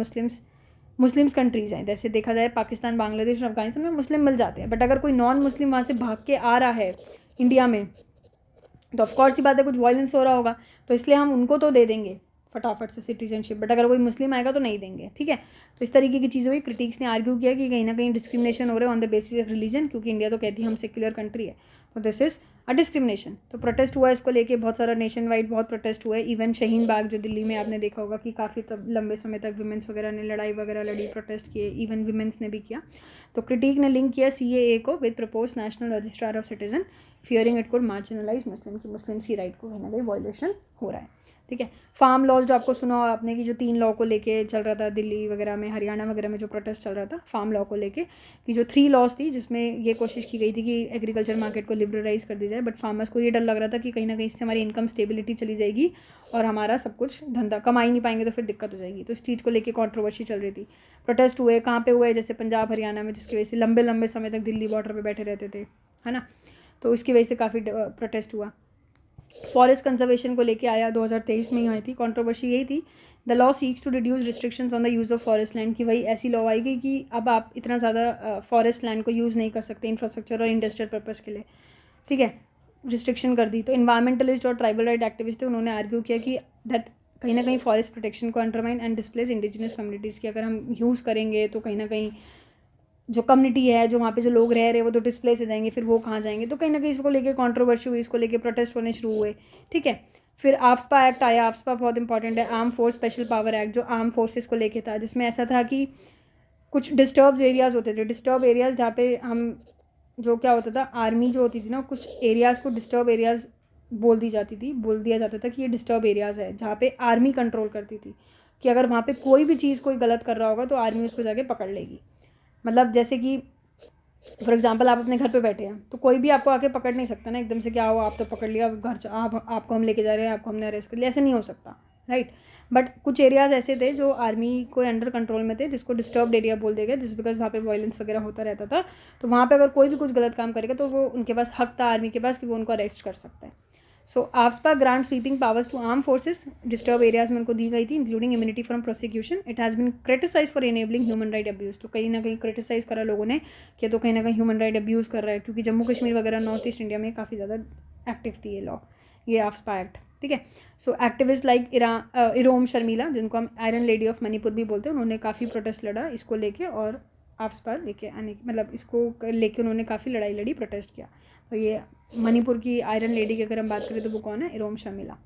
मुस्लिम्स कंट्रीज़ हैं। जैसे देखा जाए पाकिस्तान, बांग्लादेश और अफगानिस्तान में मुस्लिम मिल जाते हैं, बट अगर कोई नॉन मुस्लिम वहाँ से भाग के आ रहा है इंडिया में, तो ऑफकोर्स ही बात है कुछ वायलेंस हो रहा होगा, तो इसलिए हम उनको तो दे देंगे फटाफट से सिटीजनशिप, बट अगर कोई मुस्लिम आएगा तो नहीं देंगे। ठीक है, तो इस तरीके की चीज़ें हुई। क्रिटिक्स ने आर्ग्यू किया कि कहीं ना कहीं डिस्क्रिमिनेशन हो रहा है on the basis of religion, क्योंकि इंडिया तो कहती है हम सेक्युलर कंट्री है, तो दिस इज़ अ डिस्क्रिमिनेशन। तो प्रोटेस्ट हुआ इसको लेके, बहुत सारा नेशन वाइड बहुत प्रोटेस्ट हुआ है। इवन शाहीन बाग जो दिल्ली में आपने देखा होगा कि काफ़ी लंबे समय तक विमेंस वगैरह ने लड़ाई वगैरह लड़ी, प्रोटेस्ट किए, इवन विमेंस ने भी किया। तो क्रिटिक ने लिंक किया CAA को with propose national registrar of citizen, fearing it could marginalise Muslims की राइट को कहीं ना कहीं वायलेशन हो रहा है। ठीक है, फार्म लॉज जो आपको सुना हो आपने कि जो 3 लॉ को लेके चल रहा था दिल्ली वगैरह में, हरियाणा वगैरह में जो प्रोटेस्ट चल रहा था फार्म लॉ को लेके, कि जो 3 लॉज थी जिसमें ये कोशिश की गई थी कि एग्रीकल्चर मार्केट को लिबरलाइज कर दी जाए, बट फार्मर्स को ये डर लग रहा था कि कहीं ना कहीं इससे हमारी इनकम स्टेबिलिटी चली जाएगी और हमारा सब कुछ धंधा कमा ही नहीं पाएंगे, तो फिर दिक्कत हो जाएगी। तो इस चीज़ को लेकर कॉन्ट्रोवर्सी चल रही थी। प्रोटेस्ट हुए, कहाँ पे हुए? जैसे पंजाब, हरियाणा में, जिसकी वजह से लंबे लंबे समय तक दिल्ली बॉर्डर पर बैठे रहते थे, है ना, तो उसकी वजह से काफ़ी प्रोटेस्ट हुआ। फॉरेस्ट कंजर्वेशन को लेके आया, 2023 में ही आई थी। कंट्रोवर्सी यही थी, the law seeks to reduce restrictions on the use of forest land, की वही ऐसी लॉ आई गई कि अब आप इतना ज़्यादा फॉरेस्ट लैंड को यूज़ नहीं कर सकते इंफ्रास्ट्रक्चर और इंडस्ट्रियल पर्पज़ के लिए। ठीक है, रिस्ट्रिक्शन कर दी। तो इन्वायरमेंटलिस्ट और ट्राइबल राइट एक्टिविस्ट थे, उन्होंने आर्ग्यू किया कि दैट कहीं ना कहीं फॉरेस्ट प्रोटेक्शन को undermine and displace indigenous communities की अगर हम यूज़ करेंगे तो कहीं ना कहीं जो कम्युनिटी है, जो वहाँ पे जो लोग रह रहे हैं वो तो डिस्प्लेस हो जाएंगे, फिर वो कहाँ जाएंगे। तो कहीं ना कहीं इसको लेके कंट्रोवर्सी हुई, इसको लेके प्रोटेस्ट होने शुरू हुए, ठीक है। फिर आफ्सपा एक्ट आया। आफ्सपा बहुत इंपॉर्टेंट है, arm force special power act, जो आर्म फोर्सेस को लेके था, जिसमें ऐसा था कि कुछ डिस्टर्ब एरियाज़ होते थे, डिस्टर्ब एरियाज़ जहाँ पे हम जो क्या होता था, आर्मी जो होती थी ना, कुछ एरियाज़ को डिस्टर्ब एरियाज़ बोल दिया जाता था कि ये डिस्टर्ब एरियाज़ है, जहाँ पे आर्मी कंट्रोल करती थी, कि अगर वहाँ पे कोई भी चीज़ कोई गलत कर रहा होगा तो आर्मी उसको जाके पकड़ लेगी। मतलब जैसे कि फॉर एग्जांपल आप अपने घर पे बैठे हैं तो कोई भी आपको आके पकड़ नहीं सकता ना एकदम से, क्या हो आप तो पकड़ लिया, घर आपको हम लेके जा रहे हैं, आपको हमने अरेस्ट कर लिया, ऐसे नहीं हो सकता, राइट। बट कुछ एरियाज़ ऐसे थे जो आर्मी को अंडर कंट्रोल में थे, जिसको डिस्टर्ब्ड एरिया बोल दिया गया, जिस बिकॉज वहाँ पे वायलेंस वगैरह होता रहता था। तो वहाँ पे अगर कोई भी कुछ गलत काम करेगा तो वो उनके पास हक था आर्मी के पास कि वो उनको अरेस्ट कर सकता है। So AFSPA grant sweeping powers to arm forces, disturb areas में उनको दी गई थी, including immunity from prosecution. It has been criticise for enabling human right abuse. तो कहीं ना कहीं क्रिटिसाइज करा लोगों ने कि तो कहीं ना कहीं ह्यूमन राइट अब्यूज़ कर रहा है, क्योंकि जम्मू कश्मीर वगैरह नॉर्थ ईस्ट इंडिया में काफ़ी ज़्यादा एक्टिव थी ये लॉ, ये आफ्सपा एक्ट, ठीक है। सो एक्टिविस्ट लाइक इरोम शर्मिला, जिनको हम आयरन लेडी ऑफ मणिपुर भी बोलते हैं, उन्होंने काफ़ी प्रोटेस्ट लड़ा इसको लेके, और आफ्सपा लेके आने मतलब इसको लेके उन्होंने काफ़ी लड़ाई लड़ी, प्रोटेस्ट किया। तो ये मणिपुर की आयरन लेडी की अगर हम बात करें तो वो कौन है, इरोम शर्मिला।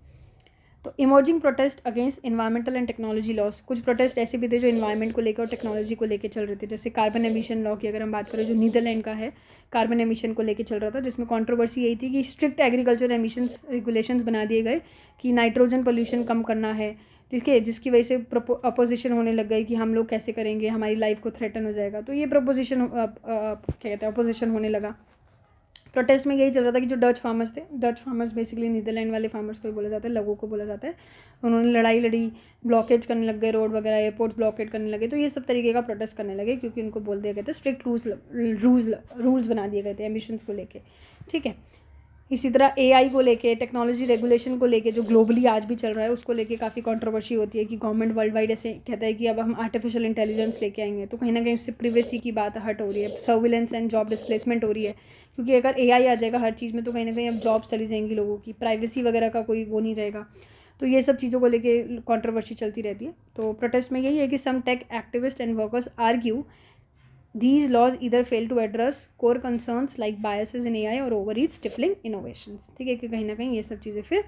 तो emerging protest against environmental and technology loss, कुछ प्रोटेस्ट ऐसे भी थे जो इन्वायरमेंट को लेकर और टेक्नोलॉजी को लेकर चल रहे थे, जैसे कार्बन एमिशन लॉ की अगर हम बात करें, जो नीदरलैंड का है, कार्बन एमिशन को लेकर चल रहा था, जिसमें कंट्रोवर्सी यही थी कि स्ट्रिक्ट एग्रीकल्चर एमिशंस रेगुलेशंस बना दिए गए कि नाइट्रोजन पोल्यूशन कम करना है, ठीक है, जिसकी वजह से अपोजिशन होने लग गई कि हम लोग कैसे करेंगे, हमारी लाइफ को थ्रेटन हो जाएगा। तो ये प्रपोजिशन क्या कहते हैं, अपोजिशन होने लगा। प्रोटेस्ट में यही चल रहा था कि जो डच फार्मर्स थे, डच फार्मर्स बेसिकली नीदरलैंड वाले फार्मर्स को ही बोला जाता है, लोगों को बोला जाता है, उन्होंने लड़ाई लड़ी, ब्लॉकेज करने लग गए, रोड वगैरह एयरपोर्ट्स ब्लॉकेट करने लगे। तो ये सब तरीके का प्रोटेस्ट करने लगे, क्योंकि उनको बोल दिया गया था, स्ट्रिक्ट रूल्स बना दिए गए थे एमिशंस को लेके, ठीक है। इसी तरह AI को लेके, टेक्नोलॉजी रेगुलेशन को लेके, जो ग्लोबली आज भी चल रहा है, उसको लेके काफ़ी कंट्रोवर्सी होती है कि गवर्नमेंट वर्ल्ड वाइड ऐसे कहता है कि अब हम आर्टिफिशियल इंटेलिजेंस लेके आएंगे। तो कहीं ना कहीं उससे प्रिवेसी की बात हट हो रही है, सर्विलेंस एंड जॉब डिस्प्लेसमेंट हो रही है, क्योंकि अगर AI आ जाएगा हर चीज़ में तो कहीं ना कहीं अब जॉब्स चली जाएंगी लोगों की, प्राइवेसी वगैरह का कोई वो नहीं रहेगा। तो ये सब चीज़ों को लेके कंट्रोवर्सी चलती रहती है। तो प्रोटेस्ट में यही है कि some tech activists and workers argue these laws either fail to address core concerns like biases in AI or overreach stifling innovations, ठीक है, कि कहीं ना कहीं ये सब चीज़ें फिर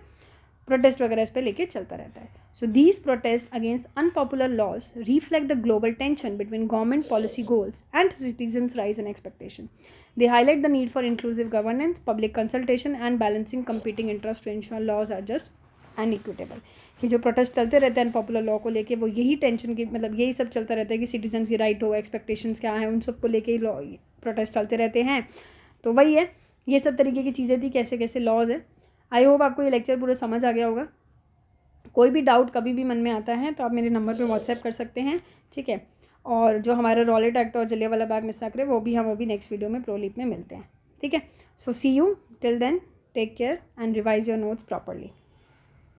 प्रोटेस्ट वगैरह इस पर लेके चलता रहता है। So these protest against unpopular laws reflect the global tension between government policy goals and citizens' rights and expectation. They highlight the need for inclusive governance, public consultation and balancing competing interests to ensure laws are just and equitable. कि जो protest चलते रहते हैं popular law को लेके, वो यही tension की मतलब यही सब चलता रहता है कि सिटीजन्स की राइट हो, एक्सपेक्टेशंस क्या हैं, उन सब को लेके ही लॉ प्रोटेस्ट चलते रहते हैं। तो वही है, ये सब तरीके की चीज़ें थी, कैसे कैसे लॉज है। आई होप आपको ये लेक्चर पूरा समझ आ गया होगा। कोई भी डाउट कभी भी मन में आता है तो आप मेरे नंबर पर व्हाट्सएप कर सकते हैं, ठीक है। और जो हमारा रॉलेट एक्ट और जलियांवाला बाग मैसाकर वो भी हम अभी नेक्स्ट वीडियो में प्रोलीप में मिलते हैं, ठीक है। So see you till then, take care and revise your notes properly.